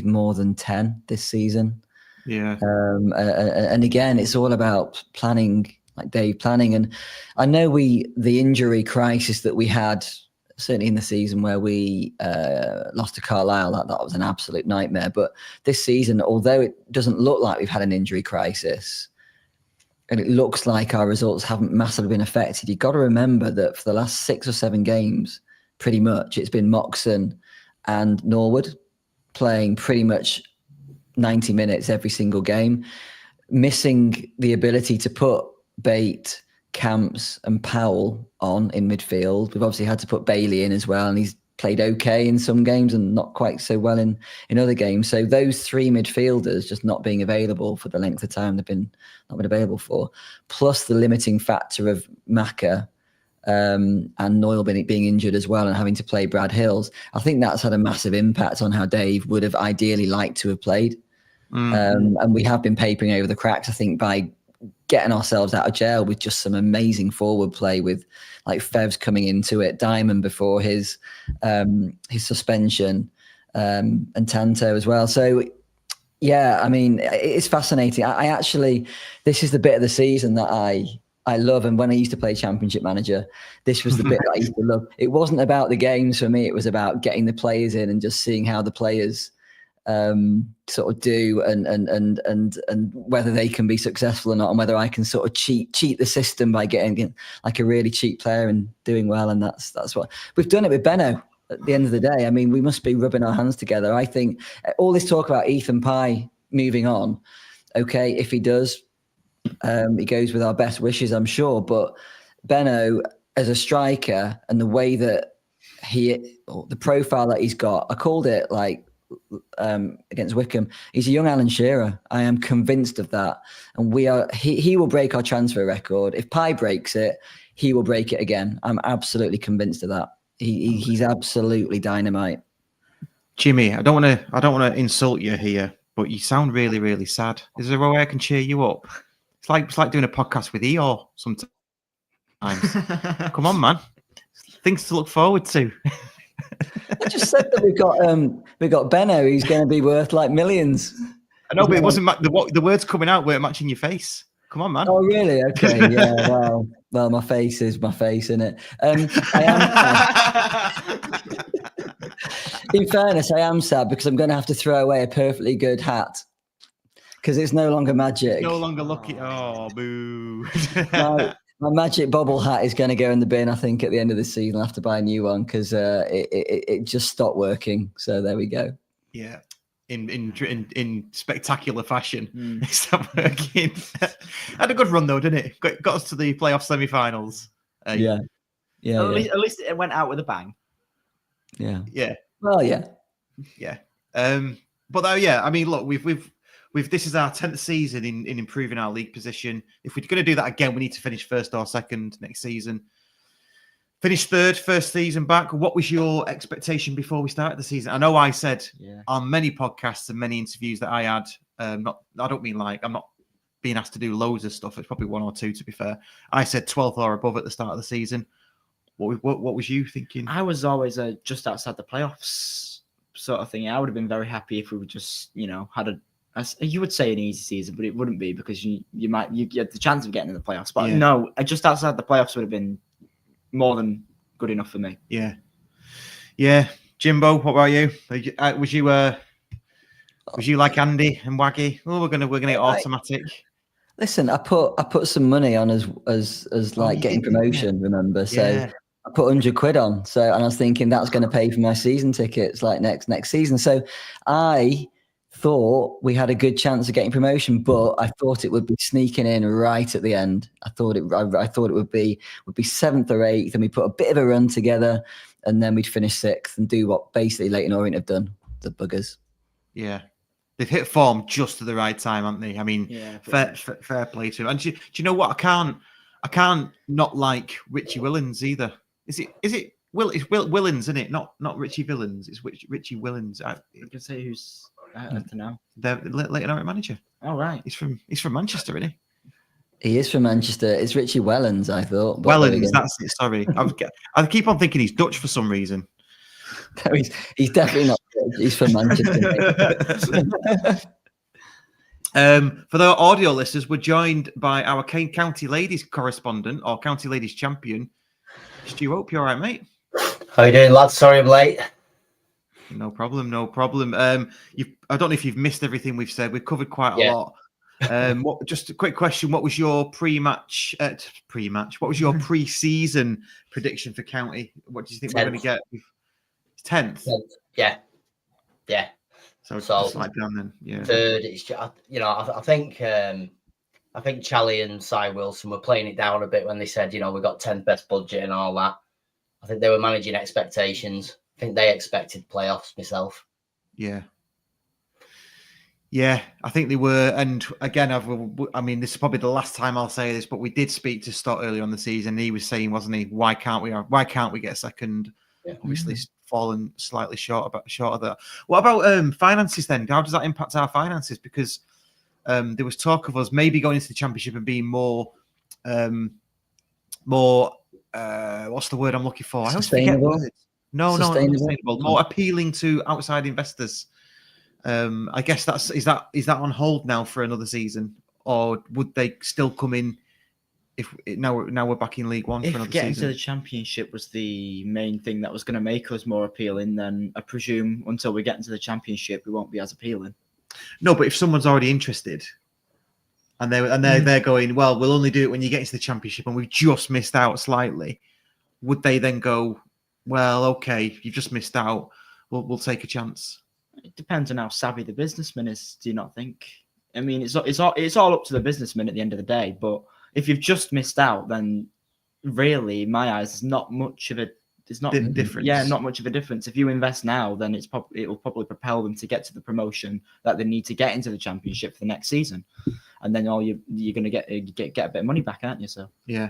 more than 10 this season. Yeah. And again, it's all about planning, like Dave planning. And I know the injury crisis that we had, certainly in the season where we lost to Carlisle, that was an absolute nightmare. But this season, although it doesn't look like we've had an injury crisis, and it looks like our results haven't massively been affected, you've got to remember that for the last 6 or 7 games, pretty much, it's been Moxon and Norwood playing pretty much 90 minutes every single game, missing the ability to put Bate, Camps and Powell on in midfield. We've obviously had to put Bailey in as well, and he's played okay in some games and not quite so well in other games. So those 3 midfielders just not being available for the length of time they've not been available for, plus the limiting factor of Maka and Noyle being injured as well and having to play Brad Hills, I think that's had a massive impact on how Dave would have ideally liked to have played. And we have been papering over the cracks, I think, by getting ourselves out of jail with just some amazing forward play, with like Fevs coming into it, Diamond before his suspension, and Tanto as well. So yeah, I mean, it's fascinating. I actually, this is the bit of the season that I love. And when I used to play Championship Manager, this was the bit that I used to love. It wasn't about the games for me. It was about getting the players in and just seeing how the players sort of do and whether they can be successful or not, and whether I can sort of cheat the system by getting like a really cheap player and doing well. And that's what we've done it with Benno at the end of the day. I mean, we must be rubbing our hands together. I think all this talk about Ethan Pye moving on, okay, if he does, he goes with our best wishes, I'm sure. But Benno as a striker and the way that the profile that he's got, I called it like against Wickham, he's a young Alan Shearer. I am convinced of that. And he will break our transfer record. If Pye breaks it, he will break it again. I'm absolutely convinced of that. He's absolutely dynamite. Jimmy, I don't want to insult you here, but you sound really, really sad. Is there a way I can cheer you up? It's like doing a podcast with Eeyore sometimes. Come on, man. Things to look forward to. I just said that we got Benno. He's going to be worth like millions. I know, but it wasn't the words coming out weren't matching your face. Come on, man. Oh, really? Okay. Yeah. Well, my face is my face, isn't it? I am. In fairness, I am sad because I'm going to have to throw away a perfectly good hat because it's no longer magic. No longer lucky. Oh, boo. My magic bobble hat is going to go in the bin, I think, at the end of the season. I'll have to buy a new one because it just stopped working. So there we go. Yeah, in spectacular fashion, it stopped working. Had a good run though, didn't it? Got us to the playoff semi-finals. Yeah. At least it went out with a bang. Yeah. Yeah. Well, yeah. Yeah. yeah, I mean, look, we've this is our 10th season in improving our league position. If we're going to do that again, we need to finish first or second next season. Finish third, first season back. What was your expectation before we started the season? I know I said on many podcasts and many interviews that I had, I don't mean like I'm not being asked to do loads of stuff. It's probably one or two, to be fair. I said 12th or above at the start of the season. What was you thinking? I was always just outside the playoffs sort of thing. I would have been very happy if we would just, had you would say an easy season, but it wouldn't be because you get the chance of getting in the playoffs. But no, just outside the playoffs would have been more than good enough for me. Yeah. Jimbo, what about you? Was you like Andy and Waggy? Oh, we're gonna get automatic. Listen, I put some money on as like getting promotion. Remember, so I put 100 quid on. So, and I was thinking that's going to pay for my season tickets like next season. So, I thought we had a good chance of getting promotion, but I thought it would be sneaking in right at the end. I thought it would be 7th or 8th, and we put a bit of a run together, and then we'd finish 6th and do what basically Leyton Orient have done, the buggers. Yeah, they've hit form just at the right time, haven't they? I mean, fair play to them. And do you know what? I can't not like Richie Willens either. Is it? It's Willens, isn't it? Not Richie Villains. It's Richie Willens. I can say who's. I don't know. The Leyton Orient manager. Oh, right. He's from Manchester, isn't he? He is from Manchester. It's Richie Wellens, I thought. Wellens, that's it. Sorry, I keep on thinking he's Dutch for some reason. No, he's definitely not Dutch. He's from Manchester. For the audio listeners, we're joined by our County Ladies correspondent or County Ladies champion, Stu. Hope you're all right, mate. How you doing, lads? Sorry I'm late. No problem. I don't know if you've missed everything we've said. We've covered quite a lot. Just a quick question: what was your pre-match? What was your pre-season prediction for County? What do you think 10th. We're going to get? 10th. Yeah. So just like down then. Yeah. Third. It's I think Charlie and Cy Wilson were playing it down a bit when they said we got 10th best budget and all that. I think they were managing expectations. I think they expected playoffs myself. Yeah, I think they were. And again, I mean, this is probably the last time I'll say this, but we did speak to Stott earlier on the season. He was saying, wasn't he, why can't we get a second? Yeah. Obviously, fallen slightly short of that. What about finances then? How does that impact our finances? Because there was talk of us maybe going into the championship and being more. What's the word I'm looking for? I always forget words. No, sustainable. More appealing to outside investors. I guess is that on hold now for another season, or would they still come in if now we're back in League One for another season? If getting to the Championship was the main thing that was going to make us more appealing, then I presume until we get into the Championship, we won't be as appealing. No, but if someone's already interested, and they're going, well, we'll only do it when you get into the Championship, and we've just missed out slightly, would they then go, well, okay, you've just missed out, we'll take a chance? It depends on how savvy the businessman is. Do you not think? I mean, it's all up to the businessman at the end of the day. But if you've just missed out, then really, in my eyes, there's not much of a difference. Yeah, not much of a difference. If you invest now, then it will probably propel them to get to the promotion that they need to get into the Championship for the next season, and then you're going to get a bit of money back, aren't you? So yeah.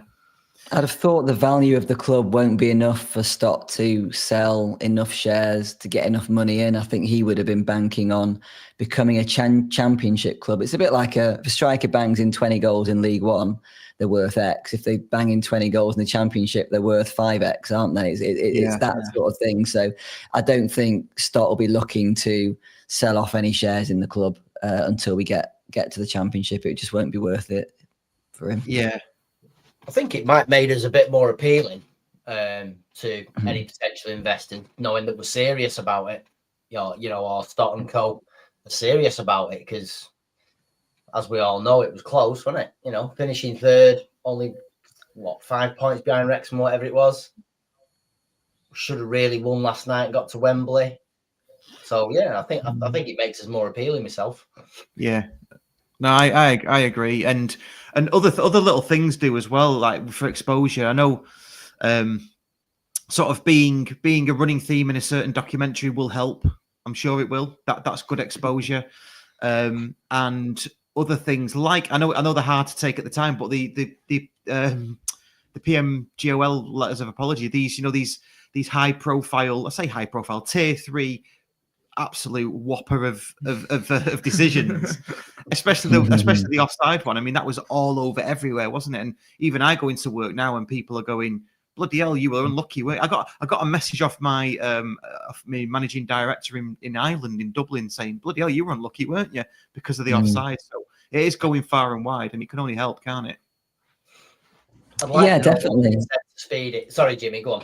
I'd have thought the value of the club won't be enough for Stott to sell enough shares to get enough money in. I think he would have been banking on becoming a championship club. It's a bit like if a striker bangs in 20 goals in League One, they're worth X. If they bang in 20 goals in the Championship, they're worth 5X, aren't they? It's that sort of thing. So I don't think Stott will be looking to sell off any shares in the club until we get to the Championship. It just won't be worth it for him. Yeah. I think it might made us a bit more appealing to any potential investing, knowing that we're serious about it. Or Stott and Co. are serious about it because, as we all know, it was close, wasn't it? Finishing third, only 5 points behind Wrexham, whatever it was. Should have really won last night and got to Wembley. So yeah, I think it makes us more appealing myself. Yeah. No, I agree, and other little things do as well, like for exposure. I know, sort of being a running theme in a certain documentary will help. I'm sure it will. That's good exposure. And other things like I know they're hard to take at the time, but the PMGOL letters of apology, these high profile, I say high profile, tier 3 absolute whopper of decisions, especially the offside one. I mean, that was all over everywhere, wasn't it? And even I go into work now and people are going, bloody hell, you were unlucky. I got a message off my managing director in Ireland, in Dublin, saying, bloody hell, you were unlucky, weren't you? Because of the offside. So it is going far and wide, and it can only help, can't it? Yeah, definitely. Sorry, Jimmy, go on.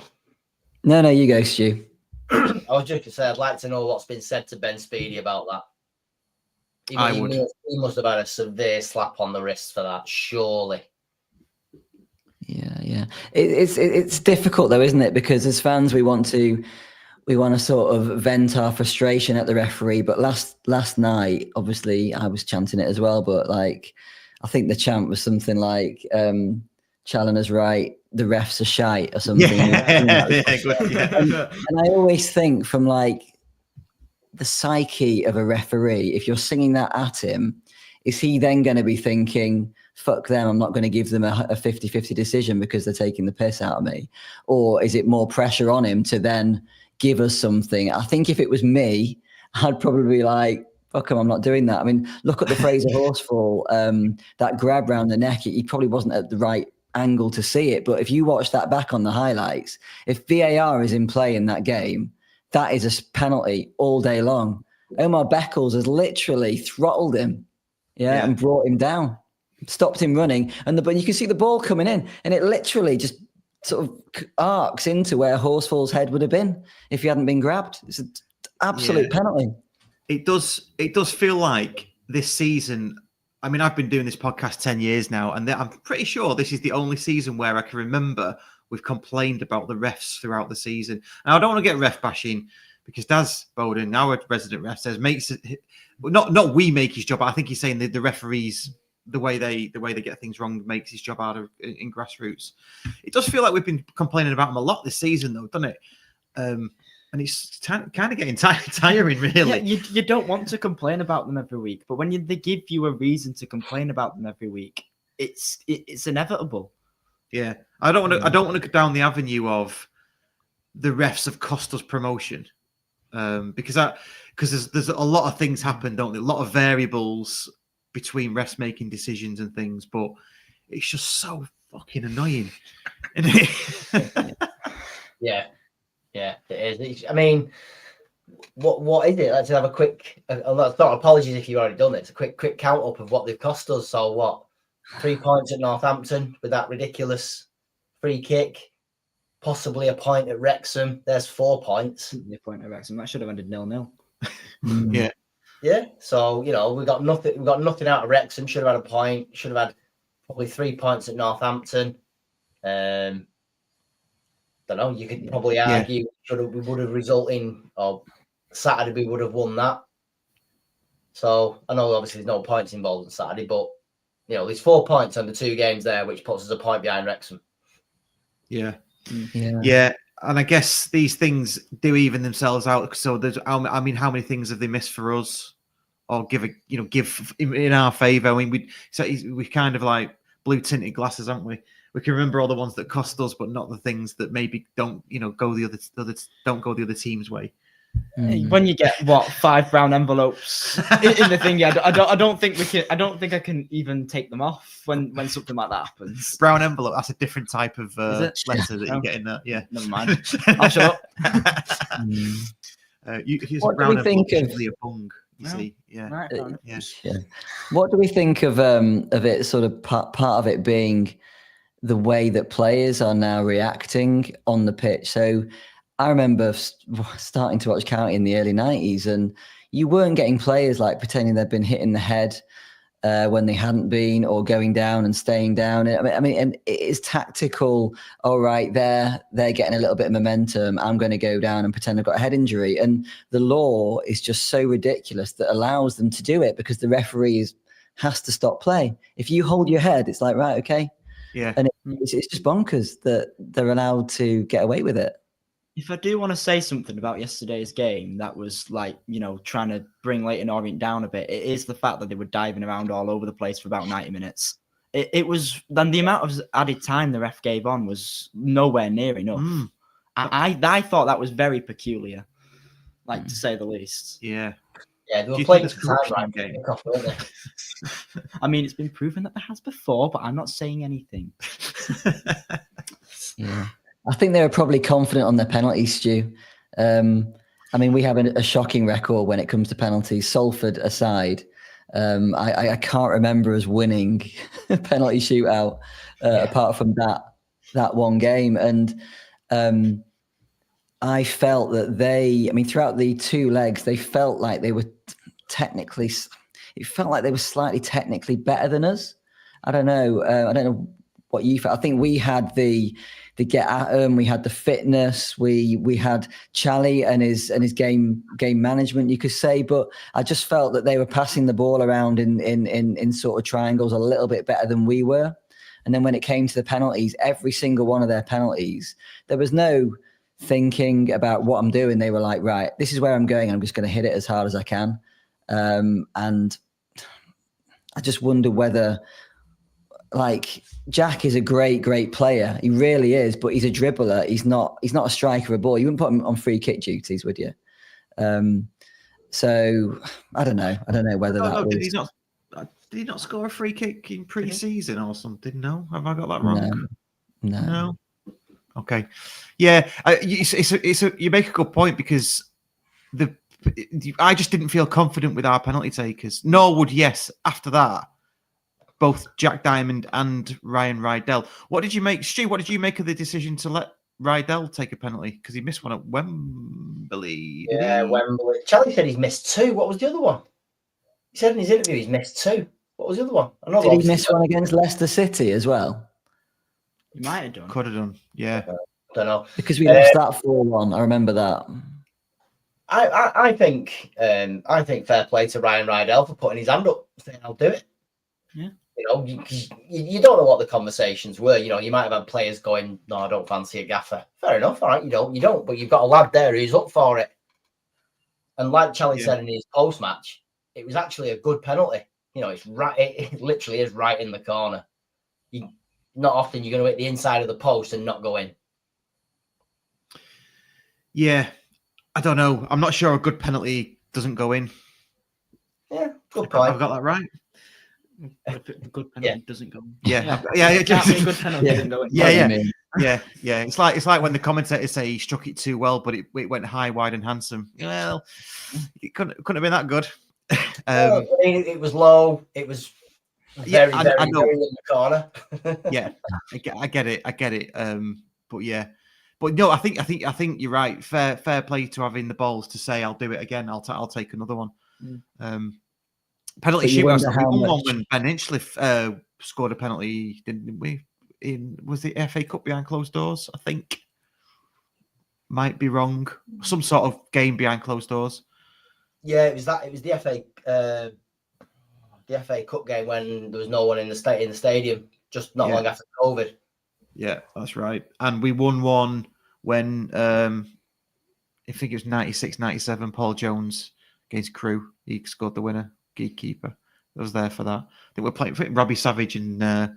No, you go, Stu. I was just going to say, I'd like to know what's been said to Ben Speedy about that. He must have had a severe slap on the wrist for that, surely. Yeah. It's difficult though, isn't it? Because as fans, we want to sort of vent our frustration at the referee. But last night, obviously, I was chanting it as well. But like, I think the chant was something like, Challoner's right, the refs are shite or something. And I always think from like the psyche of a referee, if you're singing that at him, is he then going to be thinking, fuck them, I'm not going to give them a 50-50 decision because they're taking the piss out of me? Or is it more pressure on him to then give us something? I think if it was me, I'd probably be like, fuck him, I'm not doing that. I mean, look at the Fraser Horsefall, that grab round the neck, he probably wasn't at the right angle to see it. But if you watch that back on the highlights, if VAR is in play in that game, that is a penalty all day long. Omar Beckles has literally throttled him, and brought him down, stopped him running, but you can see the ball coming in, and it literally just sort of arcs into where Horsefall's head would have been if he hadn't been grabbed. It's an absolute penalty. It does feel like this season. I mean, I've been doing this podcast 10 years now, and I'm pretty sure this is the only season where I can remember we've complained about the refs throughout the season. Now, I don't want to get ref bashing because Daz Bowden, our resident ref, says not we make his job. I think he's saying the referees, the way they get things wrong makes his job harder in grassroots. It does feel like we've been complaining about him a lot this season, though, doesn't it? And it's kind of getting tiring, really. Yeah, you don't want to complain about them every week, but when they give you a reason to complain about them every week, it's inevitable. Yeah, I don't want to go down the avenue of the refs have cost us promotion, because there's a lot of things happen, don't there? A lot of variables between refs making decisions and things, but it's just so fucking annoying, isn't it? Yeah, it is. I mean, what is it? Let's have a quick. Apologies if you've already done it. It's a quick count up of what they've cost us. So what? 3 points at Northampton with that ridiculous free kick. Possibly a point at Wrexham. There's 4 points. A point at Wrexham. That should have ended 0-0. Yeah. So we got nothing. We got nothing out of Wrexham. Should have had a point. Should have had probably 3 points at Northampton. Don't know. You could probably argue we would have resulted or Saturday we would have won that. So I know obviously there's no points involved on Saturday, but there's 4 points on the 2 games there, which puts us a point behind Wrexham. Yeah. And I guess these things do even themselves out. So how many things have they missed for us, or give in our favour? I mean, we kind of like blue tinted glasses, aren't we? We can remember all the ones that cost us, but not the things that maybe don't go the other team's way. When you get 5 brown envelopes in the thing, I don't think we can. I don't think I can even take them off when something like that happens. Brown envelope. That's a different type of letter that you get in that. Yeah, never mind. I'll shut up. What do we think of a bung? You see, yeah. Right, yeah. What do we think of it? Sort of part of it being the way that players are now reacting on the pitch. So I remember starting to watch County in the early 90s, and you weren't getting players like pretending they'd been hit in the head when they hadn't been, or going down and staying down. I mean, and it is tactical. All right, they're getting a little bit of momentum. I'm going to go down and pretend I've got a head injury. And the law is just so ridiculous that allows them to do it, because the referee has to stop play. If you hold your head, it's like, right, okay. Yeah. And it's just bonkers that they're allowed to get away with it. If I do want to say something about yesterday's game that was like, trying to bring Leyton Orient down a bit, it is the fact that they were diving around all over the place for about 90 minutes. It was, then the amount of added time the ref gave on was nowhere near enough. I thought that was very peculiar, to say the least. Yeah. Yeah, they were playing the corruption game. I mean, it's been proven that there has before, but I'm not saying anything. Yeah. I think they were probably confident on their penalties, Stu. I mean, we have a shocking record when it comes to penalties. Salford aside, I can't remember us winning a penalty shootout apart from that one game. And I felt that throughout the two legs, they felt like they were it felt like they were slightly technically better than us. I don't know what you felt. I think we had the get at them. We had the fitness. We had Charlie and his game management, you could say. But I just felt that they were passing the ball around in sort of triangles a little bit better than we were. And then when it came to the penalties, every single one of their penalties, there was no thinking about what I'm doing. They were like, right, this is where I'm going. I'm just going to hit it as hard as I can. And I just wonder whether, Jack is a great player. He really is, but he's a dribbler. He's not a striker of a ball. You wouldn't put him on free kick duties, would you? So I don't know. I don't know whether that was. Did he not score a free kick in pre-season or something? No, have I got that wrong? No. Okay, yeah. You make a good point because I just didn't feel confident with our penalty takers. Nor would after that. Both Jack Diamond and Ryan Rydell. What did you make, Stu? What did you make of the decision to let Rydell take a penalty? Because he missed one at Wembley. Wembley. Charlie said he's missed two. What was the other one? He said in his interview he's missed two. What was the other one? Did he miss one against Leicester City as well? He might have done. Could have done. Yeah. Don't know. Because we lost that 4-1. I remember that. I think fair play to Ryan Rydell for putting his hand up, saying I'll do it. Yeah. You don't know what the conversations were. You might have had players going, no, I don't fancy a gaffer. Fair enough. All right, you don't. But you've got a lad there who's up for it. And like Charlie said in his post-match, it was actually a good penalty. It's right. It literally is right in the corner. Not often you're going to hit the inside of the post and not go in. Yeah, I don't know. I'm not sure a good penalty doesn't go in. Yeah, good point. I've got that right. A good penalty doesn't go. Yeah. It can't be a good penalty doesn't go in. Yeah. It's like when the commentators say he struck it too well, but it went high, wide, and handsome. Well, it couldn't have been that good. It was low. It was very in the corner. Yeah, I get it. But no, I think you're right. Fair play to having the balls to say I'll do it again. I'll take another one. Penalty shootout. We won one when Ben Hinchliffe scored a penalty, didn't we? Was the FA Cup behind closed doors? I think. Might be wrong. Some sort of game behind closed doors. Yeah, it was that. It was the FA Cup game when there was no one in the stadium. Just not long after COVID. Yeah, that's right. And we won one when I think it was 96, 97. Paul Jones against Crewe. He scored the winner. Keeper. I was there for that. I think we're playing Robbie Savage and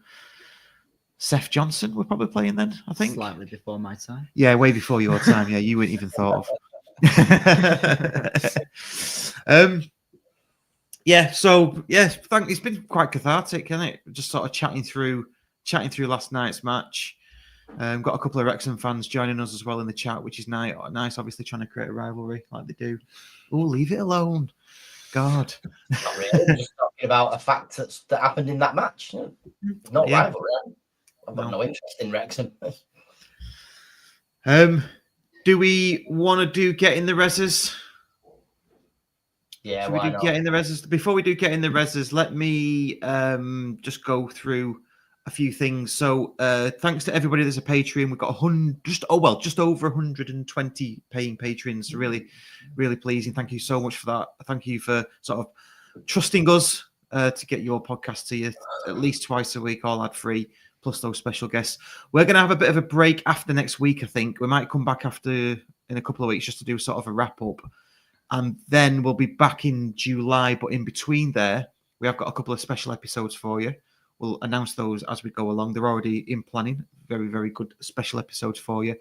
Seth Johnson. We're probably playing then, I think. Slightly before my time. Yeah, way before your time. Yeah, you weren't even thought of. It's been quite cathartic, hasn't it? Just sort of chatting through last night's match. Got a couple of Wrexham fans joining us as well in the chat, which is nice. Obviously, trying to create a rivalry like they do. Oh, leave it alone. God. Not really. We're just talking about a fact that happened in that match. Not rivalry. I've got no interest in Wrexham. Do we want to do get in the reses? Yeah, why not? Get in the reses. Before we do get in the reses, let me just go through a few things. So thanks to everybody that's a Patreon. We've got just over 120 paying patrons. Really, really pleasing. Thank you so much for that. Thank you for sort of trusting us to get your podcast to you at least twice a week, all ad free. plus those special guests. We're going to have a bit of a break after next week, I think. We might come back in a couple of weeks just to do sort of a wrap-up. And then we'll be back in July. But in between there, we have got a couple of special episodes for you. We'll announce those as we go along. They're already in planning. Very, very good special episodes for you.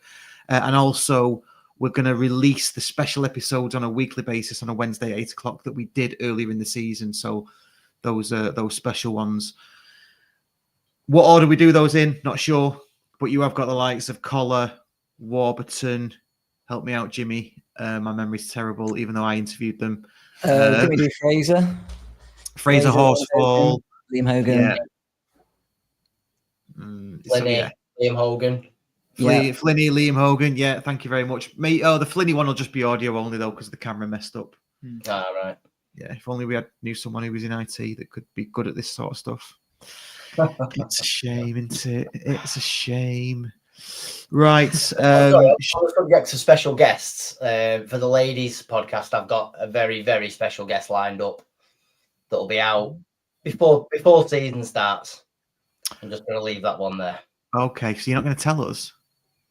And also, we're going to release the special episodes on a weekly basis on a Wednesday, 8 o'clock, that we did earlier in the season. So those special ones. What order we do those in, not sure. But you have got the likes of Collar, Warburton. Help me out, Jimmy. My memory's terrible, even though I interviewed them. Did we do Fraser? Fraser Horsfall. Liam Hogan. Yeah. Liam Hogan. Flinny, Liam Hogan. Yeah, thank you very much. The Flinny one will just be audio only, though, because the camera messed up. Right. Yeah, if only we knew someone who was in IT that could be good at this sort of stuff. It's a shame, isn't it? It's a shame. Right. Subject to special guests. For the ladies podcast, I've got a very, very special guest lined up that'll be out before season starts. I'm just going to leave that one there. Okay, so you're not going to tell us?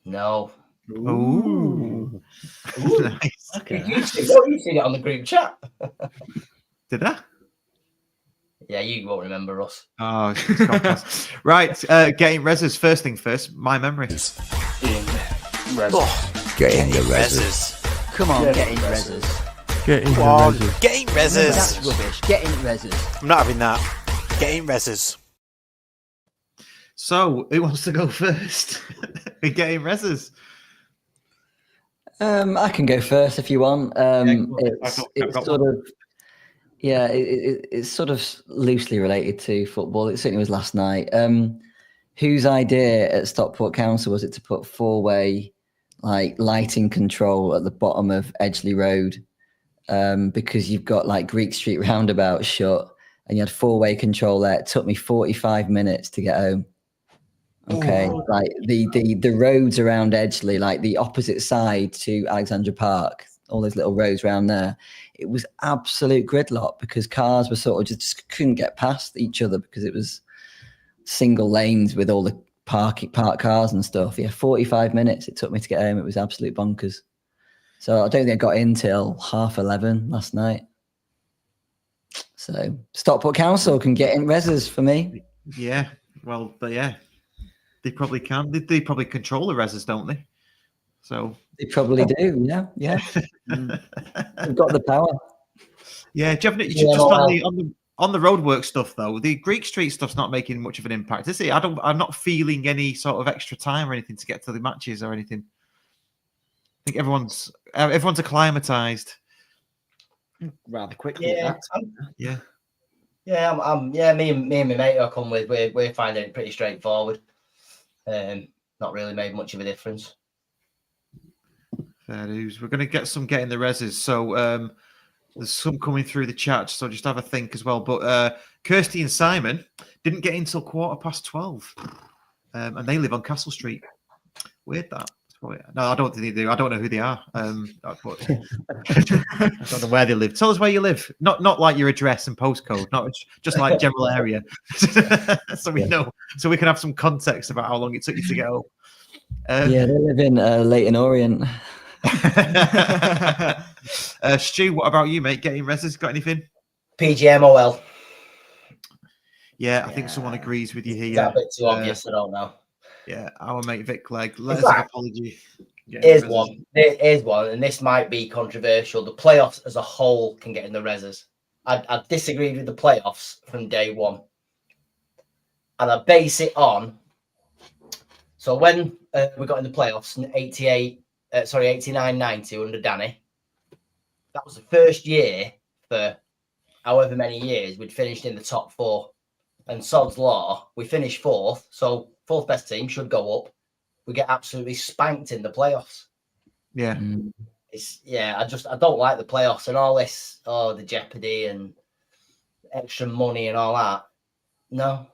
No. Ooh. Nice. Okay. You seen it on the group chat? Did I? Yeah, you won't remember us. Oh, right. Getting reses. First thing first, my memory. Getting the reses. Come on, getting reses. Getting reses. Getting reses. That's rubbish. Getting reses. I'm not having that. Getting reses. So, who wants to go first? We're getting reses. I can go first if you want. It's sort of loosely related to football. It certainly was last night. Whose idea at Stockport Council was it to put four-way lighting control at the bottom of Edgeley Road? Because you've got Greek Street roundabout shut, and you had four-way control there. It took me 45 minutes to get home. Okay, the roads around Edgeley, the opposite side to Alexandra Park, all those little roads around there, it was absolute gridlock because cars were sort of just couldn't get past each other because it was single lanes with all the parked cars and stuff. Yeah, 45 minutes it took me to get home. It was absolute bonkers. So I don't think I got in till 11:30 last night. So Stockport Council can get in reses for me. Yeah, well, but yeah. They probably can. They probably control the reses, don't they? So they probably do. Yeah. They've got the power. Yeah. Just on the roadwork stuff though, the Greek Street stuff's not making much of an impact, is it? I'm not feeling any sort of extra time or anything to get to the matches or anything. I think everyone's acclimatized rather quickly. Yeah. Me and my mate I come with, we're finding it pretty straightforward. Not really made much of a difference. Fair dues. We're going to get some getting the reses. So there's some coming through the chat, so just have a think as well. But Kirsty and Simon didn't get in till 12:15. And they live on Castle Street. Weird that. No, I don't think they do. I don't know who they are. I don't know where they live. Tell us where you live. Not like your address and postcode. Not just like general area. So we know. So we can have some context about how long it took you to get home. They live in Leyton Orient. Stu, what about you, mate? Getting reses? Got anything? PGMOL. Yeah, I think someone agrees with you here. Is that a bit too obvious? I don't know. Yeah, our mate Vic Clegg. Let us have an apology. Here's one, and this might be controversial. The playoffs as a whole can get in the reses. I disagreed with the playoffs from day one. And I base it on... So when we got in the playoffs in 89-90 under Danny, that was the first year for however many years we'd finished in the top four. And sod's law, we finished fourth, so fourth best team should go up. We get absolutely spanked in the playoffs. Yeah. I don't like the playoffs and all this, the jeopardy and extra money and all that. No,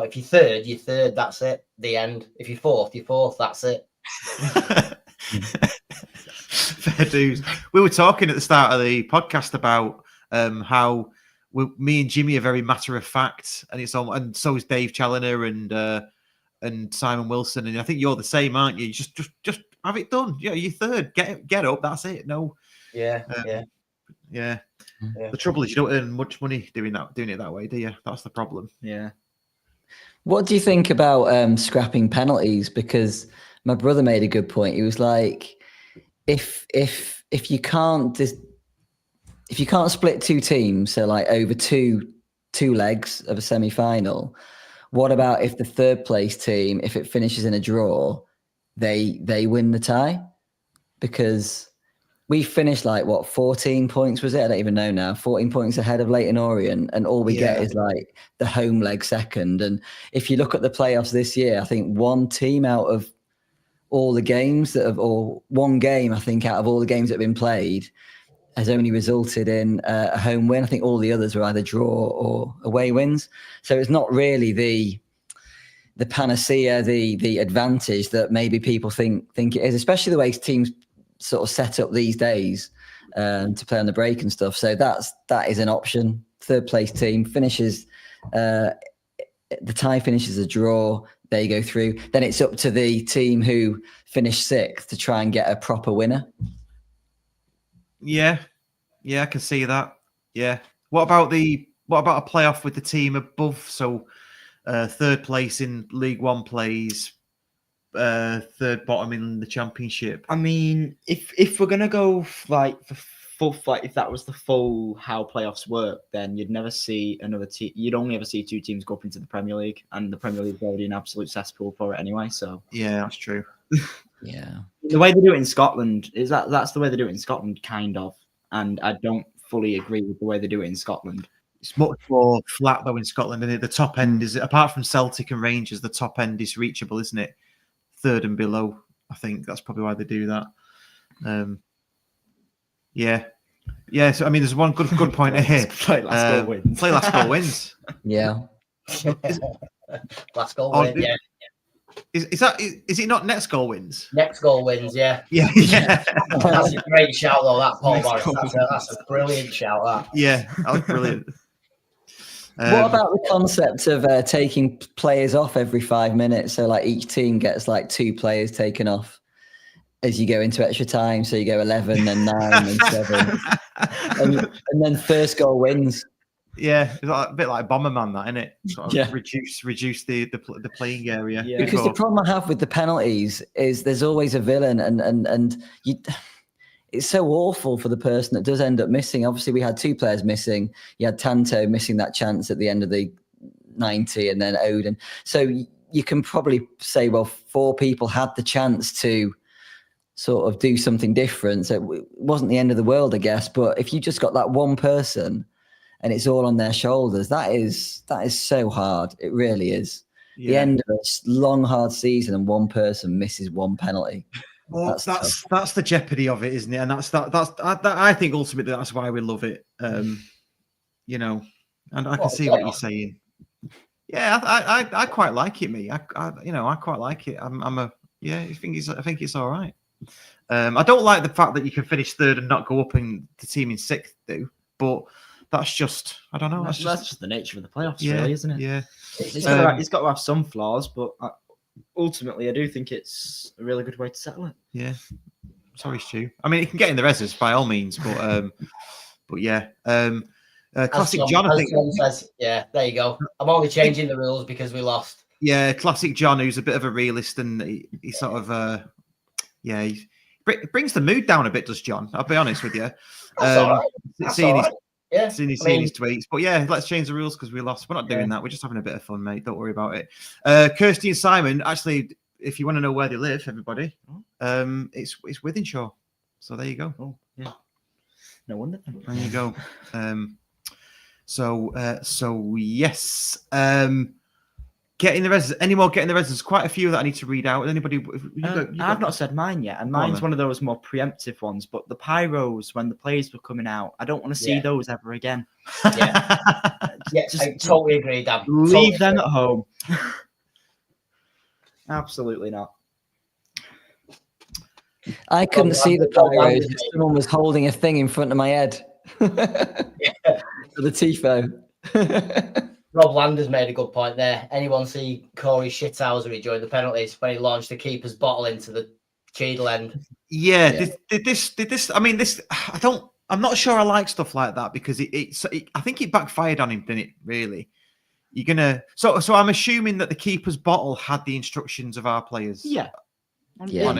if you're third, that's it. The end. If you're fourth, that's it. Fair dues. We were talking at the start of the podcast about how me and Jimmy are very matter of fact, and so is Dave Challoner and and Simon Wilson, and I think you're the same, aren't you? Just have it done. Yeah, you're third. Get up. That's it. No. Yeah. The trouble is you don't earn much money doing it that way, do you? That's the problem. Yeah. What do you think about scrapping penalties? Because my brother made a good point. He was like, if you can't split two teams, so like over two legs of a semi-final, what about if the third place team, if it finishes in a draw, they win the tie? Because we finished like 14 points, was it? I don't even know now. 14 points ahead of Leyton Orient, and all we get is like the home leg second. And if you look at the playoffs this year, I think one team out of all the games or one game, I think, out of all the games that have been played has only resulted in a home win. I think all the others were either draw or away wins. So it's not really the panacea, the advantage that maybe people think it is, especially the way teams sort of set up these days to play on the break and stuff. So that is an option. Third place team finishes, the tie finishes a draw, they go through. Then it's up to the team who finished sixth to try and get a proper winner. Yeah, I can see that. Yeah. What about a playoff with the team above? So third place in League One plays third bottom in the Championship. I mean, if we're gonna go like if that was the full how playoffs work, then you'd never see another team. You'd only ever see two teams go up into the Premier League, and the Premier League is already an absolute cesspool for it anyway. So yeah, that's true. Yeah, the way they do it in Scotland is that's the way they do it in Scotland, kind of. And I don't fully agree with the way they do it in Scotland. It's much more flat though in Scotland, and the top end is, apart from Celtic and Rangers, the top end is reachable, isn't it? Third and below. I think that's probably why they do that. Yeah. So I mean, there's one good point here. Play last goal wins. Play last goal wins. Yeah. Last goal win. Yeah. Is it not next goal wins? Next goal wins. Yeah. Yeah. That's a great shout though. That Paul Morris. That's a brilliant shout. That. Yeah, that was brilliant. What about the concept of taking players off every 5 minutes? So like each team gets like 2 players taken off as you go into extra time. So you go 11 and 9 and 7. and then first goal wins. Yeah, it's a bit like Bomberman, that, isn't it? Sort of yeah. Reduce the playing area. Yeah. Because the problem I have with the penalties is there's always a villain, and you. It's so awful for the person that does end up missing. Obviously, we had 2 players missing. You had Tanto missing that chance at the end of the 90, and then Odin. So you can probably say, well, 4 people had the chance to sort of do something different. So it wasn't the end of the world, I guess. But if you just got that one person and it's all on their shoulders, that is so hard. It really is. Yeah. The end of a long, hard season and one person misses one penalty. Well, that's the jeopardy of it, isn't it? And I think ultimately that's why we love it. You know, and I can see what you're saying. Yeah, I quite like it, me. I quite like it. I think it's all right. I don't like the fact that you can finish third and not go up and the team in sixth do, but that's just, I don't know. That's just the nature of the playoffs, really, isn't it? Yeah. It's got to have some flaws, but ultimately, I do think it's a really good way to settle it. Yeah. Sorry, Stu. I mean, it can get in the reses by all means, but yeah. Classic John, I think. Says, yeah, there you go. I'm only changing the rules because we lost. Yeah, Classic John, who's a bit of a realist, and he sort of, he brings the mood down a bit, does John? I'll be honest with you. Seeing his tweets. But yeah, let's change the rules because we lost. We're not doing that. We're just having a bit of fun, mate. Don't worry about it. Kirsty and Simon, actually, if you want to know where they live, everybody, it's Wythenshawe. So there you go. Oh, yeah. No wonder. There you go. So yes. Getting the residents. Any more getting the residents? Quite a few that I need to read out. Anybody? I've not said mine yet, and mine's one of those more preemptive ones. But the pyros, when the players were coming out, I don't want to see those ever again. Yeah, I totally agree, Dan. Leave them at home. Absolutely not. I couldn't see the pyros. Someone was holding a thing in front of my head. For the Tifo. Rob Landers made a good point there. Anyone see Corey shithousery during the penalties when he launched the keeper's bottle into the Cheadle end? Yeah. Did this? I mean, this. I'm not sure I like stuff like that because I think it backfired on him, didn't it? Really. You're gonna. So I'm assuming that the keeper's bottle had the instructions of our players. Yeah. Yeah.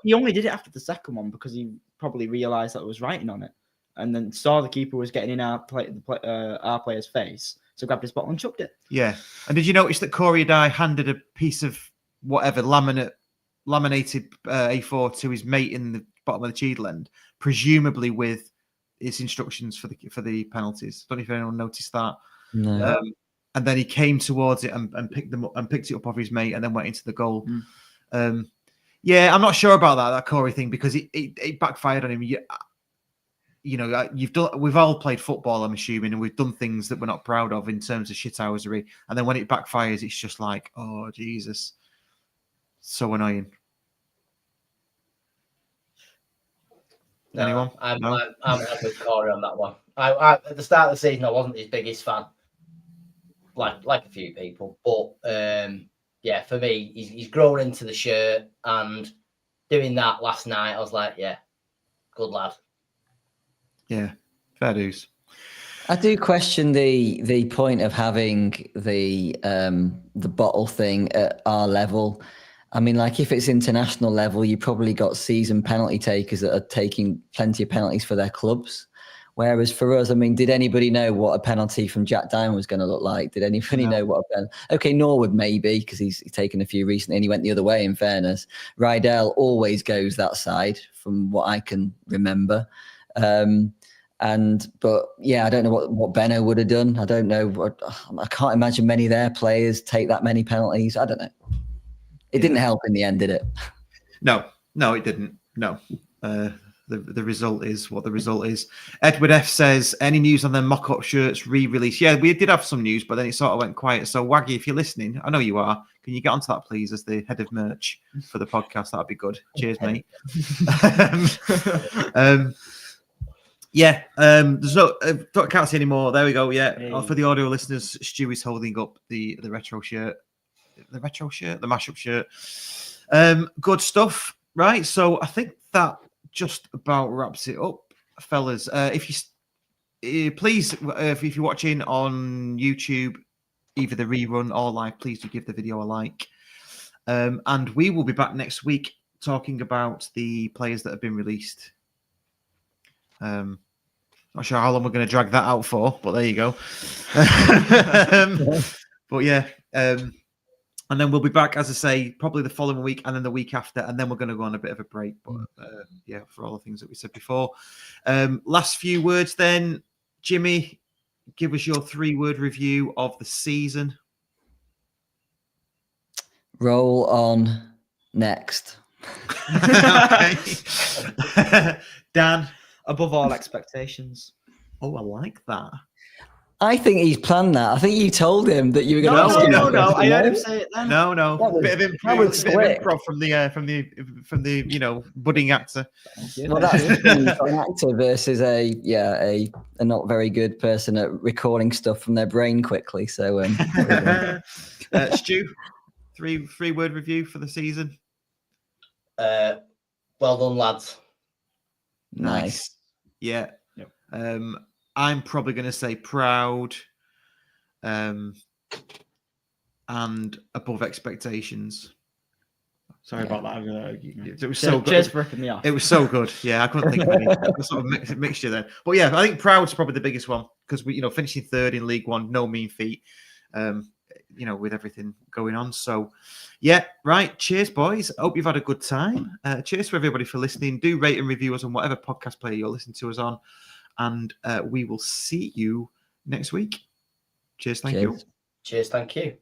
He only did it after the second one because he probably realised that it was writing on it, and then saw the keeper was getting in our player's face, so grabbed his bottle and chucked it. Yeah. And did you notice that Corey Dye handed a piece of whatever laminated A4 to his mate in the bottom of the Cheadle end, presumably with his instructions for the penalties? I don't know if anyone noticed that. No. And then he came towards it and picked it up off his mate, and then went into the goal. Yeah, I'm not sure about that Corey thing because it backfired on him. We've all played football, I'm assuming, and we've done things that we're not proud of in terms of shithousery. And then when it backfires, it's just like, oh Jesus, so annoying. No, Anyone? I'm with Corey on that one. I at the start of the season, I wasn't his biggest fan, like a few people, but yeah, for me, he's grown into the shirt, and doing that last night, I was like, yeah, good lad. Yeah, fair dues. I do question the point of having the bottle thing at our level. I mean, like if it's international level, you probably got seasoned penalty takers that are taking plenty of penalties for their clubs. Whereas for us, I mean, did anybody know what a penalty from Jack Diamond was going to look like? Did anybody know what a penalty? Okay, Norwood maybe, because he's taken a few recently and he went the other way, in fairness. Rydell always goes that side from what I can remember. But yeah, I don't know what Benno would have done. I don't know. I can't imagine many of their players take that many penalties. I don't know. It didn't help in the end, did it? No, it didn't. No. The result is what the result is. Edward F says, any news on the mock-up shirts re-release? Yeah, we did have some news, but then it sort of went quiet. So Waggy, if you're listening, I know you are. Can you get onto that, please, as the head of merch for the podcast? That'd be good. Cheers, mate. There's no, can't see anymore. There we go. Yeah. Hey. For the audio listeners, Stu is holding up the retro shirt. The mashup shirt. Good stuff. Right. So I think that just about wraps it up, fellas. If you're watching on YouTube, either the rerun or live, please do give the video a like. And we will be back next week talking about the players that have been released. Not sure how long we're going to drag that out for, but there you go. But yeah, and then we'll be back, as I say, probably the following week and then the week after, and then we're going to go on a bit of a break. But yeah, for all the things that we said before. Last few words then, Jimmy, give us your 3-word review of the season. Roll on next. Okay. Dan? Above all expectations. Oh, I like that. I think he's planned that. I think you told him that you were going to ask him. No. I heard him say it then. No. Bit of improv from the budding actor. Well, that's an actor versus a not very good person at recording stuff from their brain quickly. So, Stu, 3-word review for the season. Well done, lads. Nice. Yeah. Yep. I'm probably going to say proud, and above expectations. Sorry about that. It was so good. Cheers for ripping me off. It was so good. Yeah, I couldn't think of any sort of mixture there. But yeah, I think proud's probably the biggest one because we, finishing third in League One, no mean feat. With everything going on. So, yeah, right. Cheers, boys. Hope you've had a good time. Cheers to everybody for listening. Do rate and review us on whatever podcast player you're listening to us on. And we will see you next week. Cheers. Thank you. Cheers. Thank you.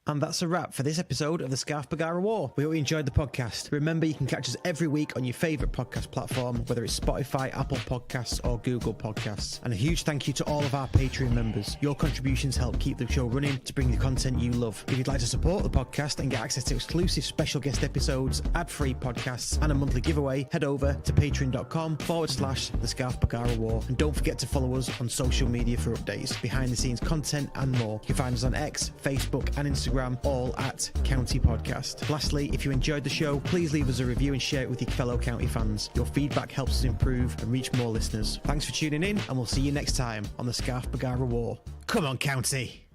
And that's a wrap for this episode of the Scarf Bagara War. We hope you enjoyed the podcast. Remember, you can catch us every week on your favourite podcast platform, whether it's Spotify, Apple Podcasts or Google Podcasts. And a huge thank you to all of our Patreon members. Your contributions help keep the show running to bring the content you love. If you'd like to support the podcast and get access to exclusive special guest episodes, ad-free podcasts and a monthly giveaway, head over to patreon.com/the Scarf Bagara War. And don't forget to follow us on social media for updates, behind the scenes content and more. You can find us on X, Facebook and Instagram, all at County Podcast. Lastly, if you enjoyed the show, please leave us a review and share it with your fellow County fans. Your feedback helps us improve and reach more listeners. Thanks for tuning in, and we'll see you next time on the Scarf Bagara War. Come on, County!